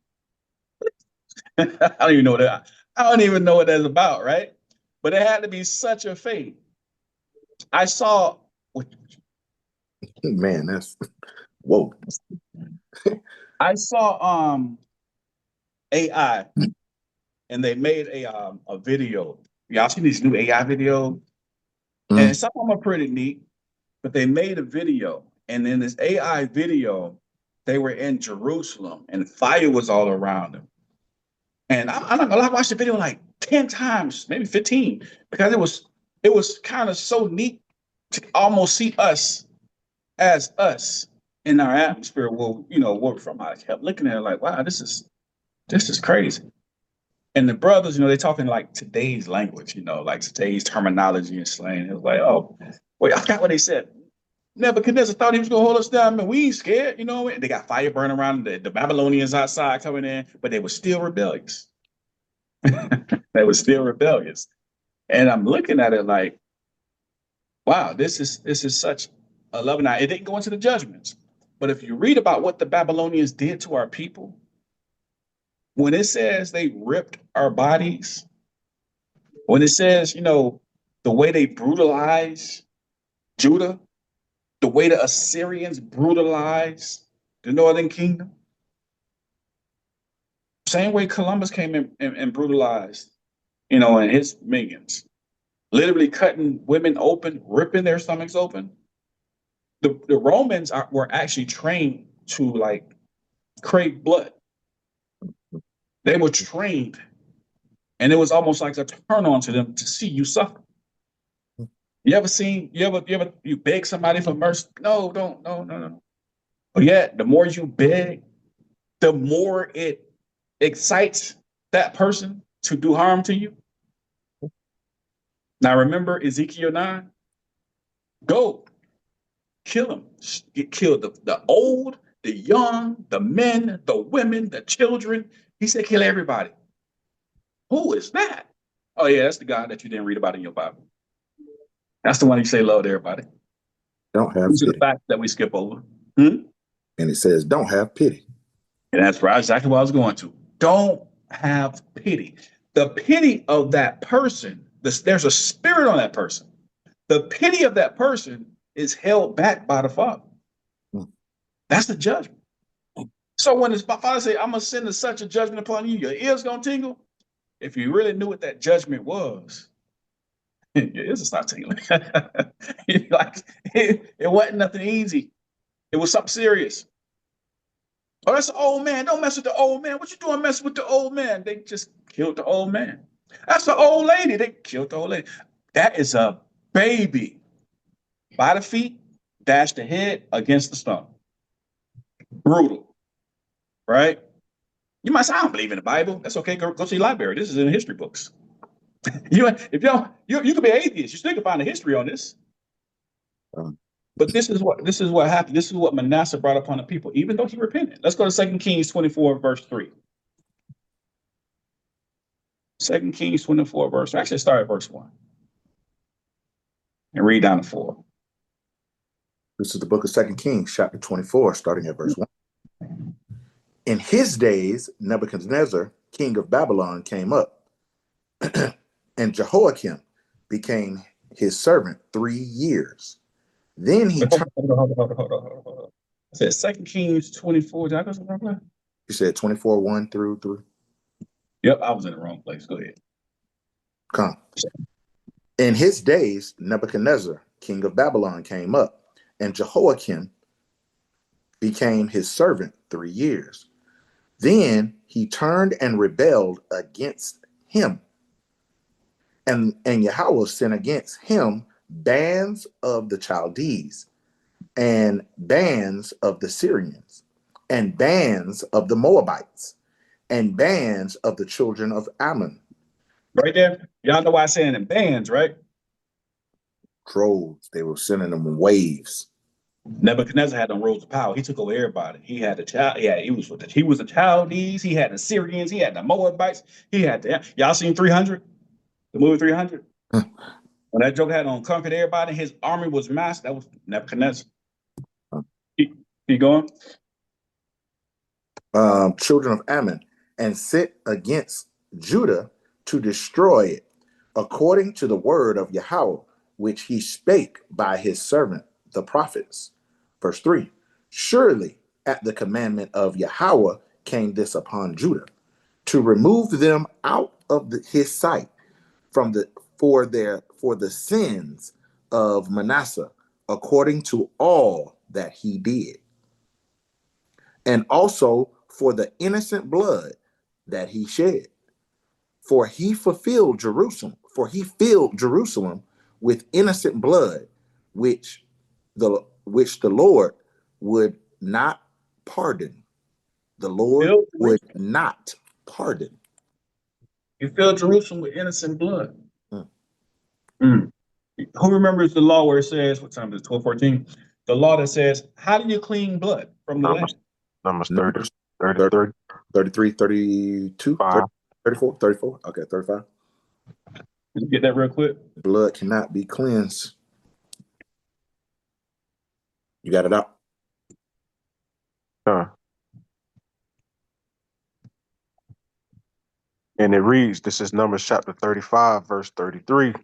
I don't even know what that's about, right? But it had to be such a fate. I saw. Man, that's whoa. I saw AI, and they made a video. Y'all seen these new AI videos? And some of them are pretty neat, but they made a video, and in this AI video, they were in Jerusalem and fire was all around them. And I'm not gonna lie, I watched the video like 10 times, maybe 15, because it was kind of so neat to almost see us as us in our atmosphere. Well, you know, where we're from. I kept looking at it like, wow, this is crazy. And the brothers, you know, they talking like today's language, you know, like today's terminology and slang. It was like, oh, wait, I forgot what they said. Nebuchadnezzar thought he was gonna hold us down, man. We ain't scared, you know. And they got fire burning around the Babylonians outside coming in, but they were still rebellious. They were still rebellious. And I'm looking at it like, wow, this is such a love. Now, it didn't go into the judgments, but if you read about what the Babylonians did to our people, when it says they ripped our bodies, when it says, you know, the way they brutalized Judah, the way the Assyrians brutalized the northern kingdom, same way Columbus came in and brutalized, you know, and his minions, literally cutting women open, ripping their stomachs open. The Romans were actually trained to like crave blood. They were trained, and it was almost like a turn on to them to see you suffer. You beg somebody for mercy? No, don't, no. But yet, the more you beg, the more it excites that person to do harm to you. Now, remember Ezekiel 9? Go, kill them. Kill the old, the young, the men, the women, the children. He said, kill everybody. Who is that? Oh, yeah, that's the guy that you didn't read about in your Bible. That's the one you say loved everybody. Don't have These are the pity. facts that we skip over. And it says, don't have pity. And that's right, exactly what I was going to. Don't have pity. The pity of that person, there's a spirit on that person. The pity of that person is held back by the Father. That's the judgment. So when his Father say, I'm going to send such a judgment upon you, your ears going to tingle. If you really knew what that judgment was, your ears will start tingling. Like, it wasn't nothing easy. It was something serious. Oh, that's an old man. Don't mess with the old man. What you doing messing with the old man? They just killed the old man. That's the old lady. They killed the old lady. That is a baby. By the feet, dash the head against the stone. Brutal. Right? You might say, I don't believe in the Bible. That's okay. Go to your library. This is in the history books. You could be an atheist. You still can find the history on this. But this is what happened. This is what Manasseh brought upon the people, even though he repented. Let's go to 2 Kings 24, verse 3. 2 Kings 24, verse 3. Actually, start at verse 1. And read down to 4. This is the book of 2 Kings, chapter 24, starting at verse 1. In his days, Nebuchadnezzar, king of Babylon, came up, and Jehoiakim became his servant 3 years. Then he turned. Hold on. I said 2 Kings 24. Did I go somewhere wrong? You said 24, 1 through 3. Yep, I was in the wrong place. Go ahead. Come. In his days, Nebuchadnezzar, king of Babylon, came up, and Jehoiakim became his servant 3 years. Then he turned and rebelled against him. And Yahweh sent against him bands of the Chaldees, and bands of the Syrians, and bands of the Moabites, and bands of the children of Ammon. Right there. Y'all know why I'm saying in bands, right? Droves. They were sending them in waves. Nebuchadnezzar had them roles of power. He took over everybody. He had the child. Yeah, he was the Chaldees. He had the Syrians. He had the Moabites. He had y'all seen 300? The movie 300? When that joke had on conquered everybody, his army was massed. That was Nebuchadnezzar. Keep going. Children of Ammon, and sent against Judah to destroy it, according to the word of Yahweh, which he spake by his servant, the prophets. Verse 3, surely at the commandment of Yahweh came this upon Judah, to remove them out of his sight for the sins of Manasseh, according to all that he did. and also for the innocent blood that he shed. For he filled Jerusalem with innocent blood, which the Lord would not pardon. The Lord would not pardon. You filled Jerusalem with innocent blood. Mm. Who remembers the law where it says, what time is it, 12:14? The law that says, how do you clean blood from the land? Numbers 33, 32, 30, 34, 34. Okay, 35. Did you get that real quick? Blood cannot be cleansed. You got it out? And it reads, this is Numbers chapter 35, verse 33.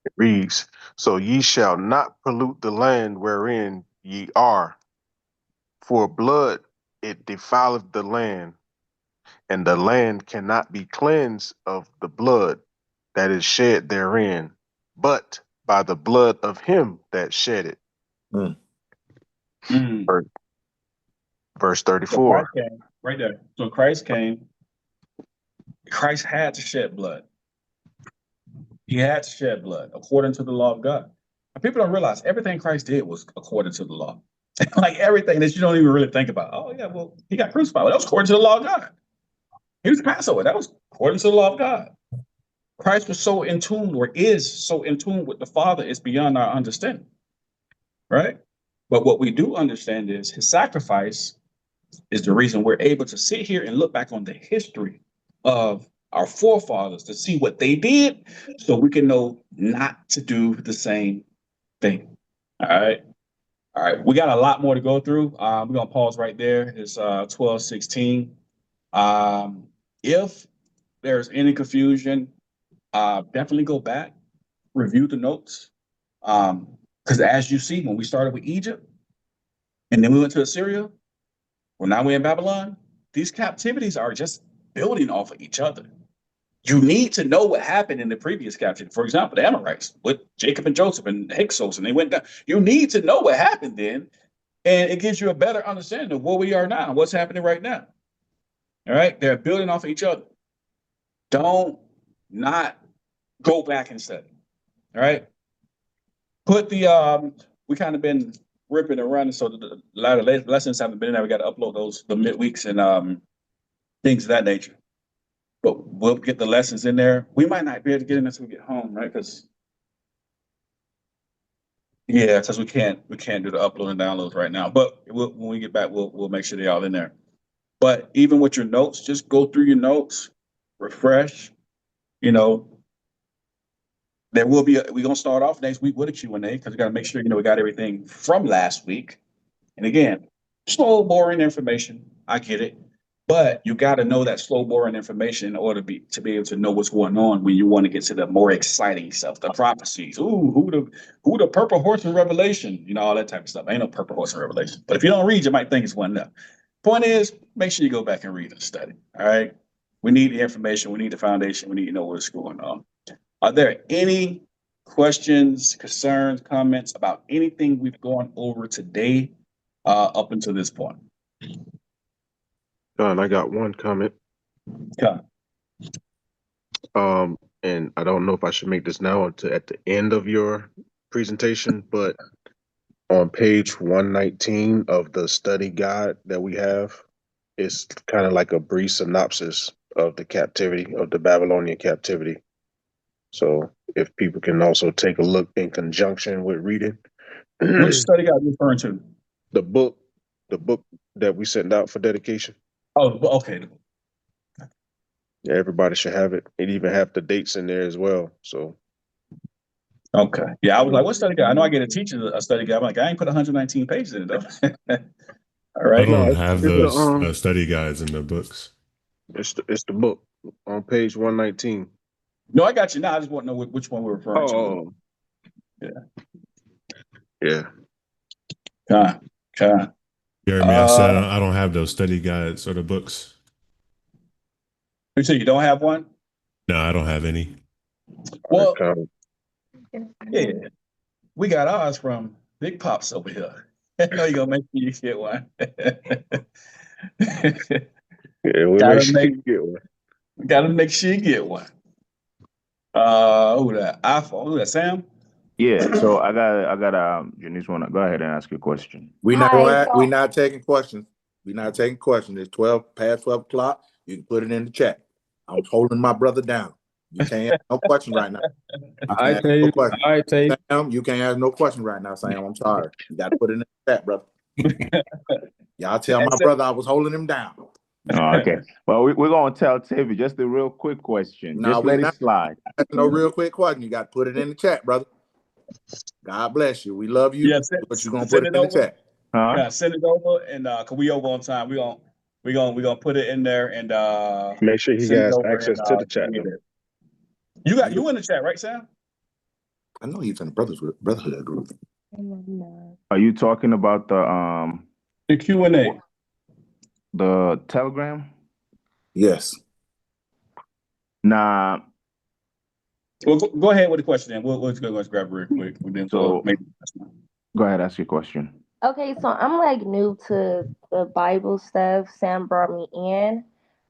It reads, so ye shall not pollute the land wherein ye are, for blood it defileth the land, and the land cannot be cleansed of the blood that is shed therein, but by the blood of him that shed it. Verse 34. So Christ came, right there. So Christ came. Christ had to shed blood. He had to shed blood according to the law of God. And people don't realize everything Christ did was according to the law. Like everything that you don't even really think about. Oh, yeah, well, he got crucified. Well, that was according to the law of God. He was Passover. That was according to the law of God. Christ was so in tune, or is so in tune with the Father, it's beyond our understanding. Right? But what we do understand is his sacrifice is the reason we're able to sit here and look back on the history of our forefathers to see what they did so we can know not to do the same thing. All right. All right. We got a lot more to go through. We're going to pause right there. It's 12:16. If there's any confusion, definitely go back, review the notes. Because as you see, when we started with Egypt and then we went to Assyria, well, now we're in Babylon. These captivities are just building off of each other. You need to know what happened in the previous captivity. For example, the Amorites with Jacob and Joseph and Hyksos, and they went down. You need to know what happened then, and it gives you a better understanding of where we are now, what's happening right now. All right, they're building off of each other. Don't not go back and study. All right, put the we kind of been ripping and running, so a lot of lessons haven't been in there. We got to upload those the midweeks and things of that nature. But we'll get the lessons in there. We might not be able to get in until we get home, right? Because we can't do the upload and downloads right now. But when we get back, we'll make sure they're all in there. But even with your notes, just go through your notes, refresh. You know, there will be we're gonna start off next week with a Q&A because we got to make sure we got everything from last week. And again, slow, boring information. I get it. But you got to know that slow, boring information in order to be able to know what's going on when you want to get to the more exciting stuff, the prophecies. Ooh, who the purple horse in Revelation? All that type of stuff. Ain't no purple horse in Revelation. But if you don't read, you might think it's one enough. Point is, make sure you go back and read and study. All right. We need the information. We need the foundation. We need to know what's going on. Are there any questions, concerns, comments about anything we've gone over today up until this point? I got one comment. Yeah. And I don't know if I should make this now or at the end of your presentation, but on page 119 of the study guide that we have, it's kind of like a brief synopsis of the captivity, of the Babylonian captivity. So if people can also take a look in conjunction with reading. Which study guide are you referring to? The book that we sent out for dedication. Oh, okay. Yeah, everybody should have it. It even have the dates in there as well. So. Okay. Yeah, I was like, what study guide? I know I get a teacher a study guide. I'm like, I ain't put 119 pages in it though. All right. I don't have those study guides in the books. It's the book on page 119. No, I got you. Now I just want to know which one we're referring to. Yeah. Okay. Jeremy, I said I don't have those study guides or the books. You say you don't have one? No, I don't have any. Well, yeah. we got ours from Big Pops over here. I know you're gonna make sure you get one. Yeah, we gotta make sure make you get one. gotta make sure you get one. Who that? iPhone. Who that? Sam? Yeah, so I got Janice wanna go ahead and ask you a question. We're Hi. not taking questions. We're not taking questions. It's past 12 o'clock. You can put it in the chat. I'm holding my brother down. You can't ask no question right now. You can't ask no question. All right, Tate. Sam, you can't ask no question right now, Sam. I'm sorry. You got to put it in the chat, brother. Y'all tell my brother I was holding him down. Oh, okay. Well, we're gonna tell Tavy just a real quick question. No, Just let it slide. No real quick question. You got to put it in the chat, brother. God bless you. We love you. Yeah, But you're gonna put it in the chat. Huh? Yeah, send it over, and cause we over on time. We gonna put it in there and Make sure he send it has over access and to the chat. read Though. it. You in the chat, right, Sam? I know he's in the brotherhood group. Are you talking about the Q&A? The Telegram? Yes. Nah. Well, go ahead with the question then. We'll just go grab it real quick. Then So maybe. Go ahead, ask your question. Okay, so I'm like new to the Bible stuff. Sam brought me in.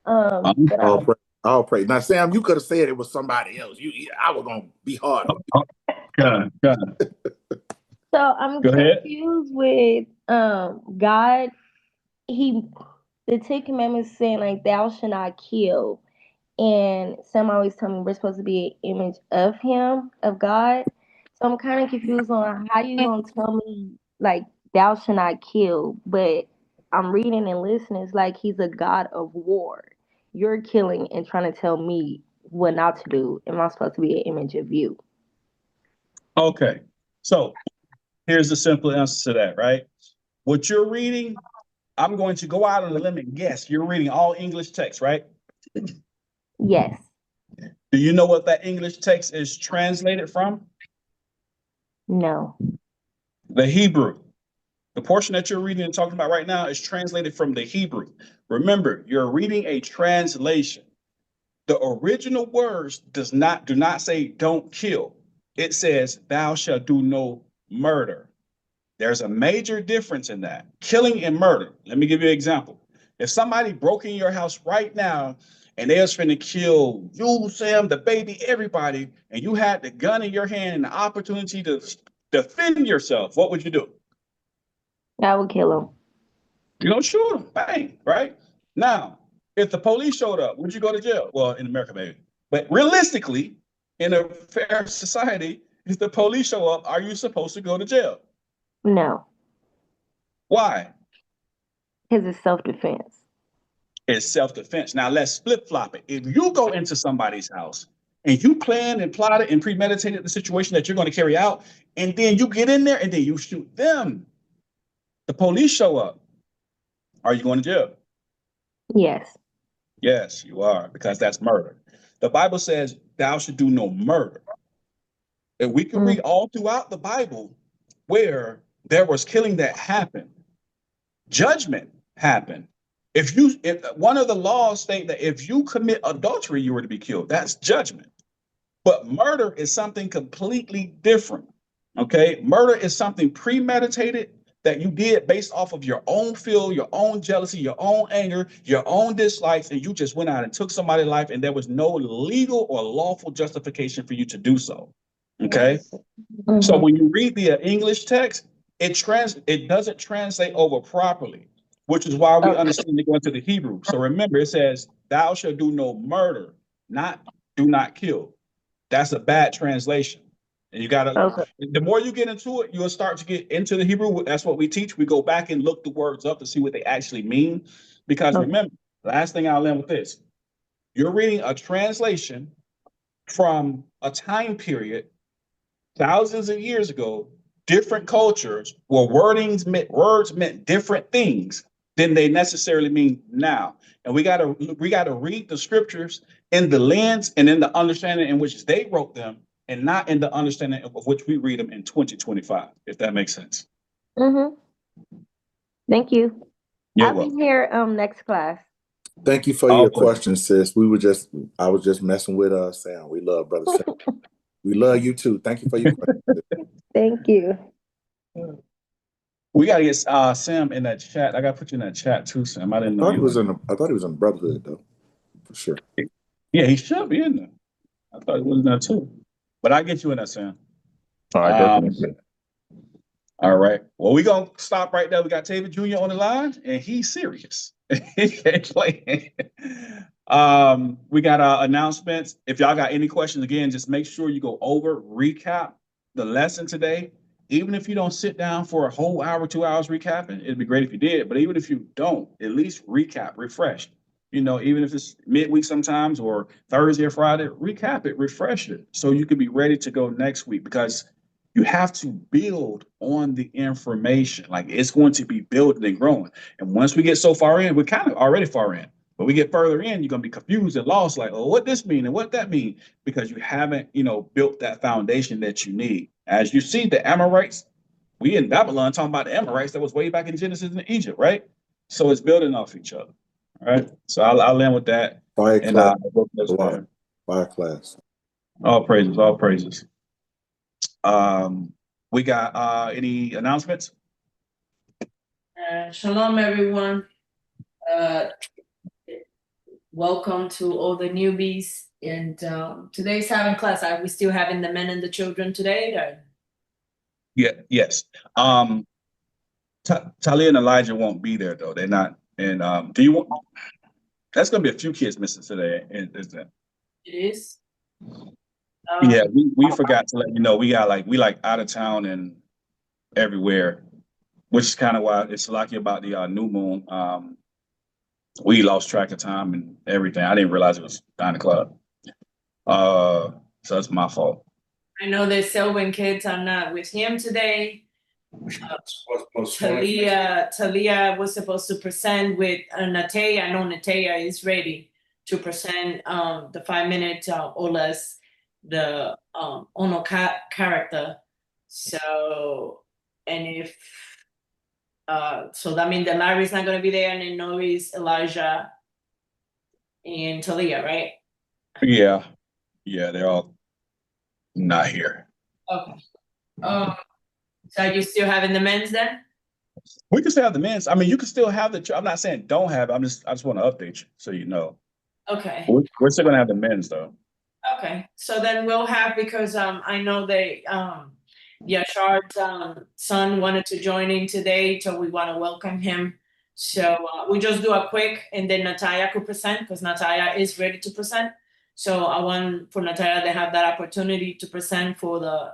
But I'll pray. Now, Sam, you could have said it was somebody else. I was gonna be hard on you. So I'm confused with God. The 10 Commandments saying like thou shalt not kill. And Sam always tell me we're supposed to be an image of him, of God. So I'm kind of confused on how you gonna tell me like thou shalt not kill, but I'm reading and listening. It's like he's a God of war. You're killing and trying to tell me what not to do. Am I supposed to be an image of you? Okay, so here's the simple answer to that, right? What you're reading, I'm going to go out on a limb and guess you're reading all English text, right? Yes. Do you know what that English text is translated from? No. The Hebrew. The portion that you're reading and talking about right now is translated from the Hebrew. Remember, you're reading a translation. The original words do not say don't kill. It says thou shalt do no murder. There's a major difference in that. Killing and murder. Let me give you an example. If somebody broke in your house right now and they was finna kill you, Sam, the baby, everybody, and you had the gun in your hand and the opportunity to defend yourself, what would you do? I would kill him. You're gonna shoot him, bang, right? Now, if the police showed up, would you go to jail? Well, in America, maybe. But realistically, in a fair society, if the police show up, are you supposed to go to jail? No. Why? Because it's self-defense. It's self-defense. Now let's flip-flop it. If you go into somebody's house and you planned and plotted and premeditated the situation that you're going to carry out, and then you get in there and then you shoot them, the police show up, are you going to jail? Yes. Yes, you are, because that's murder. The Bible says thou should do no murder. And we can read all throughout the Bible where there was killing that happened. Judgment happened. If one of the laws state that if you commit adultery, you were to be killed. That's judgment. But murder is something completely different. Okay, murder is something premeditated that you did based off of your own feel, your own jealousy, your own anger, your own dislikes, and you just went out and took somebody's life, and there was no legal or lawful justification for you to do so. Okay, so when you read the English text, it doesn't translate over properly, which is why we understand to go into the Hebrew. So remember, it says, "Thou shalt do no murder," not "do not kill." That's a bad translation. And you gotta, the more you get into it, you'll start to get into the Hebrew. That's what we teach. We go back and look the words up to see what they actually mean. Because remember, last thing I'll end with this. You're reading a translation from a time period thousands of years ago, different cultures where words meant different things than they necessarily mean now. And we gotta read the scriptures in the lens and in the understanding in which they wrote them, and not in the understanding of which we read them in 2025, if that makes sense. Thank you. You're I'll welcome. be here next class. Thank you for your question, sis. I was just messing with Sam. We love Brother Sam. We love you too. Thank you for your question. Thank you. We gotta get Sam in that chat. I gotta put you in that chat too, Sam. I didn't know you was in. I thought he was in the Brotherhood though, for sure. Yeah, he should be in there. I thought he was in there too. But I get you in there, Sam. All right, definitely. All right. Well, we're gonna stop right there. We got Taylor Jr. on the line, and he's serious. He can't play. We got announcements. If y'all got any questions, again, just make sure you go over, recap the lesson today. Even if you don't sit down for a whole hour, 2 hours recapping, it'd be great if you did. But even if you don't, at least recap, refresh. You know, even if it's midweek sometimes or Thursday or Friday, recap it, refresh it, so you can be ready to go next week, because you have to build on the information. Like, it's going to be building and growing. And once we get so far in, we're kind of already far in, but we get further in, you're going to be confused and lost. Like, oh, what this mean and what that mean? Because you haven't, built that foundation that you need. As you see, the Amorites, we in Babylon talking about the Amorites that was way back in Genesis in Egypt, right? So it's building off each other. All right. So I'll end with that. Fire And class. Fire class. All praises, all praises. We got any announcements? Shalom, everyone. Welcome to all the newbies. And today's having class. Are we still having the men and the children today? Or? Yeah, yes. Talia and Elijah won't be there though. They're not. And do you want? That's gonna be a few kids missing today, isn't it? It is. Yeah, we forgot to let you know. We like out of town and everywhere, which is kind of why it's lucky about the new moon. We lost track of time and everything. I didn't realize it was 9 o'clock. So that's my fault. I know that Selwyn kids are not with him today. Talia was supposed to present with Natea. I know Natea is ready to present the 5-minute or less, the Ono character. So, and if so that means that Larry's not going to be there, and then Norris, Elijah, and Talia, right? Yeah, they're all not here. Okay. So are you still having the men's then? We can still have the men's. I mean, you can still have I'm not saying don't have it. I just want to update you so you know. Okay. We're still gonna have the men's though. Okay. So then we'll have, because I know they Yashar's son wanted to join in today, so we want to welcome him. So we just do a quick, and then Natalia could present, because Natalia is ready to present. So I want for Natalia to have that opportunity to present for her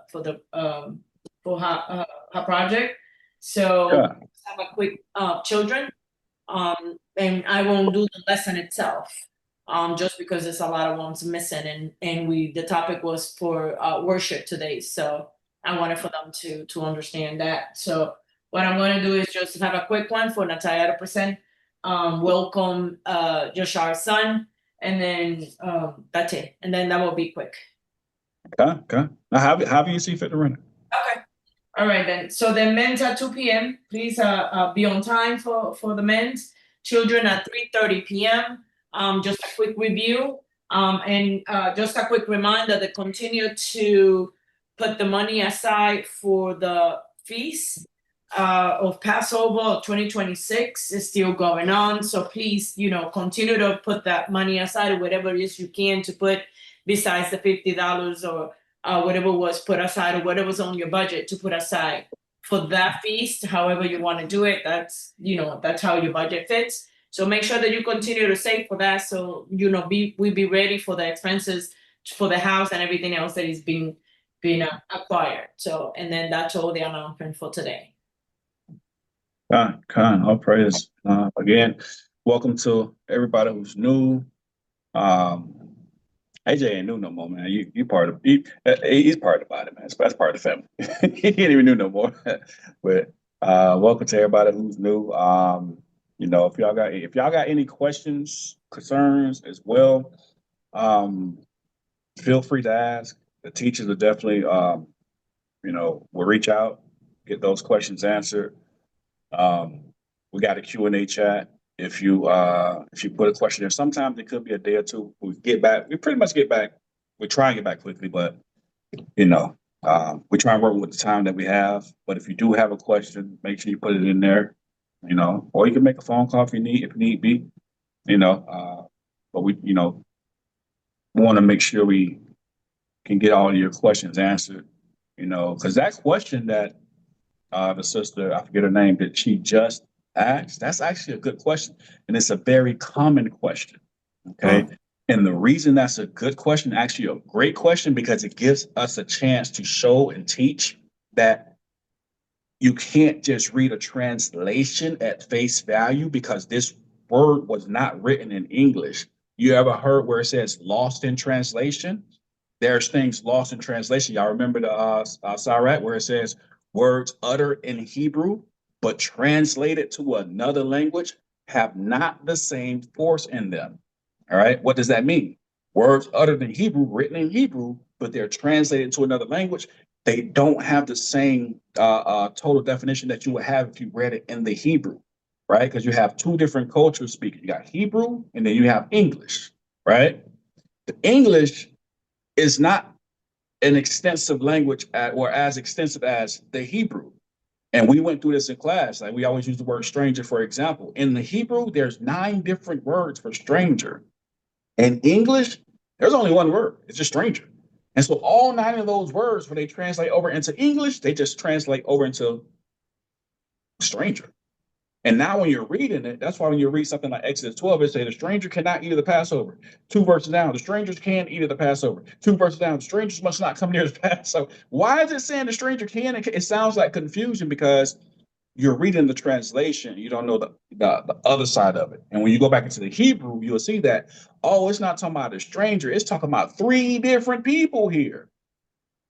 project. So let's have a quick children, and I won't do the lesson itself, just because there's a lot of ones missing, and the topic was for worship today. So I wanted for them to understand that. So what I'm going to do is just have a quick one for Natalia to present. Welcome Joshar's son, and then that's it. And then that will be quick. Okay. Now, how do you see fit to run it? Okay. All right then. So the men's at 2 p.m. Please be on time for the men's. Children at 3:30 p.m. Just a quick review. And just a quick reminder to continue to put the money aside for the feast of Passover 2026 is still going on. So please, continue to put that money aside, or whatever it is you can to put besides the $50 or whatever was put aside, or whatever's on your budget to put aside for that feast. However you want to do it, that's how your budget fits. So make sure that you continue to save for that. So we be ready for the expenses for the house and everything else that is being acquired. So, and then that's all the announcement for today. All praise. Again, welcome to everybody who's new. AJ ain't new no more, man. He's part of the body, man. That's part of the family. He ain't even new no more. But welcome to everybody who's new. If y'all got any questions, concerns as well, feel free to ask. The teachers are definitely will reach out, get those questions answered. We got a Q&A chat. If you put a question there, sometimes it could be a day or two. We pretty much get back. We try and get back quickly, but We try and work with the time that we have, but if you do have a question, make sure you put it in there, or you can make a phone call if need be, but we, want to make sure we can get all of your questions answered, because that question that the sister, I forget her name, that she just asked, that's actually a good question. And it's a very common question. Okay. And the reason that's a good question, actually a great question, because it gives us a chance to show and teach that you can't just read a translation at face value, because this word was not written in English. You ever heard where it says lost in translation? There's things lost in translation. Y'all remember the Sirat where it says words uttered in Hebrew, but translated to another language have not the same force in them. All right. What does that mean? Words uttered in Hebrew, written in Hebrew, but they're translated to another language. They don't have the same total definition that you would have if you read it in the Hebrew, right? Because you have two different cultures speaking. You got Hebrew and then you have English, right? The English is not an extensive language or as extensive as the Hebrew. And we went through this in class. Like we always use the word stranger, for example. In the Hebrew, there's 9 different words for stranger. In English, there's only one word. It's just stranger. And so all 9 of those words, when they translate over into English, they just translate over into stranger. And now when you're reading it, that's why when you read something like Exodus 12, it says the stranger cannot eat of the Passover. 2 verses down, the strangers can eat of the Passover. 2 verses down, the strangers must not come near the Passover. Why is it saying the stranger can? It sounds like confusion because you're reading the translation. You don't know the other side of it. And when you go back into the Hebrew, you'll see that, oh, it's not talking about a stranger. It's talking about 3 different people here.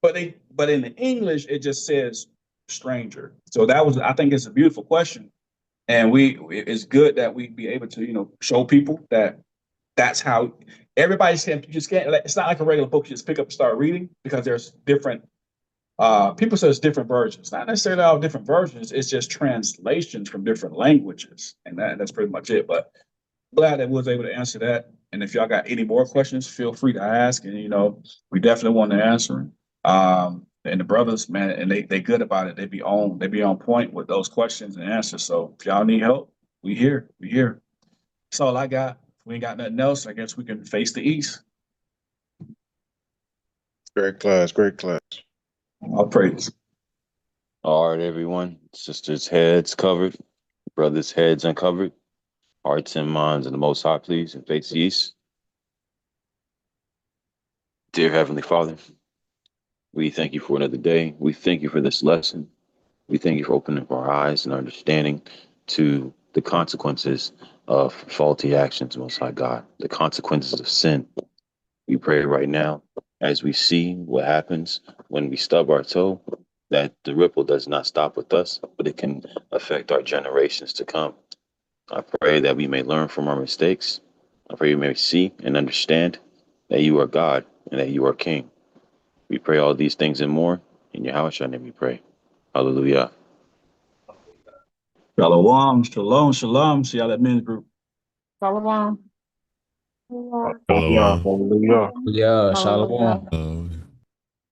But in the English, it just says stranger. So I think it's a beautiful question. And it's good that we be able to, show people that that's how everybody can. You just can't. It's not like a regular book you just pick up and start reading, because there's different. People say it's different versions. Not necessarily all different versions. It's just translations from different languages, and that's pretty much it. But glad that we was able to answer that. And if y'all got any more questions, feel free to ask. And we definitely want to answer. And the brothers, man, and they good about it. They be on point with those questions and answers. So if y'all need help, we here. That's all I got. If we ain't got nothing else, I guess we can face the east. Great class. All praise. All right, everyone. Sisters' heads covered, brothers' heads uncovered, hearts and minds in the Most High, please, and face the east. Dear Heavenly Father, we thank you for another day. We thank you for this lesson. We thank you for opening up our eyes and understanding to the consequences of faulty actions, Most High God, the consequences of sin. We pray right now, as we see what happens when we stub our toe, that the ripple does not stop with us, but it can affect our generations to come. I pray that we may learn from our mistakes. I pray we may see and understand that you are God and that you are King. We pray all these things and more. In Yahweh name we pray. Hallelujah. Shalom. See y'all at men's group. Shalom. Shalom. Hallelujah. Yeah, shalom.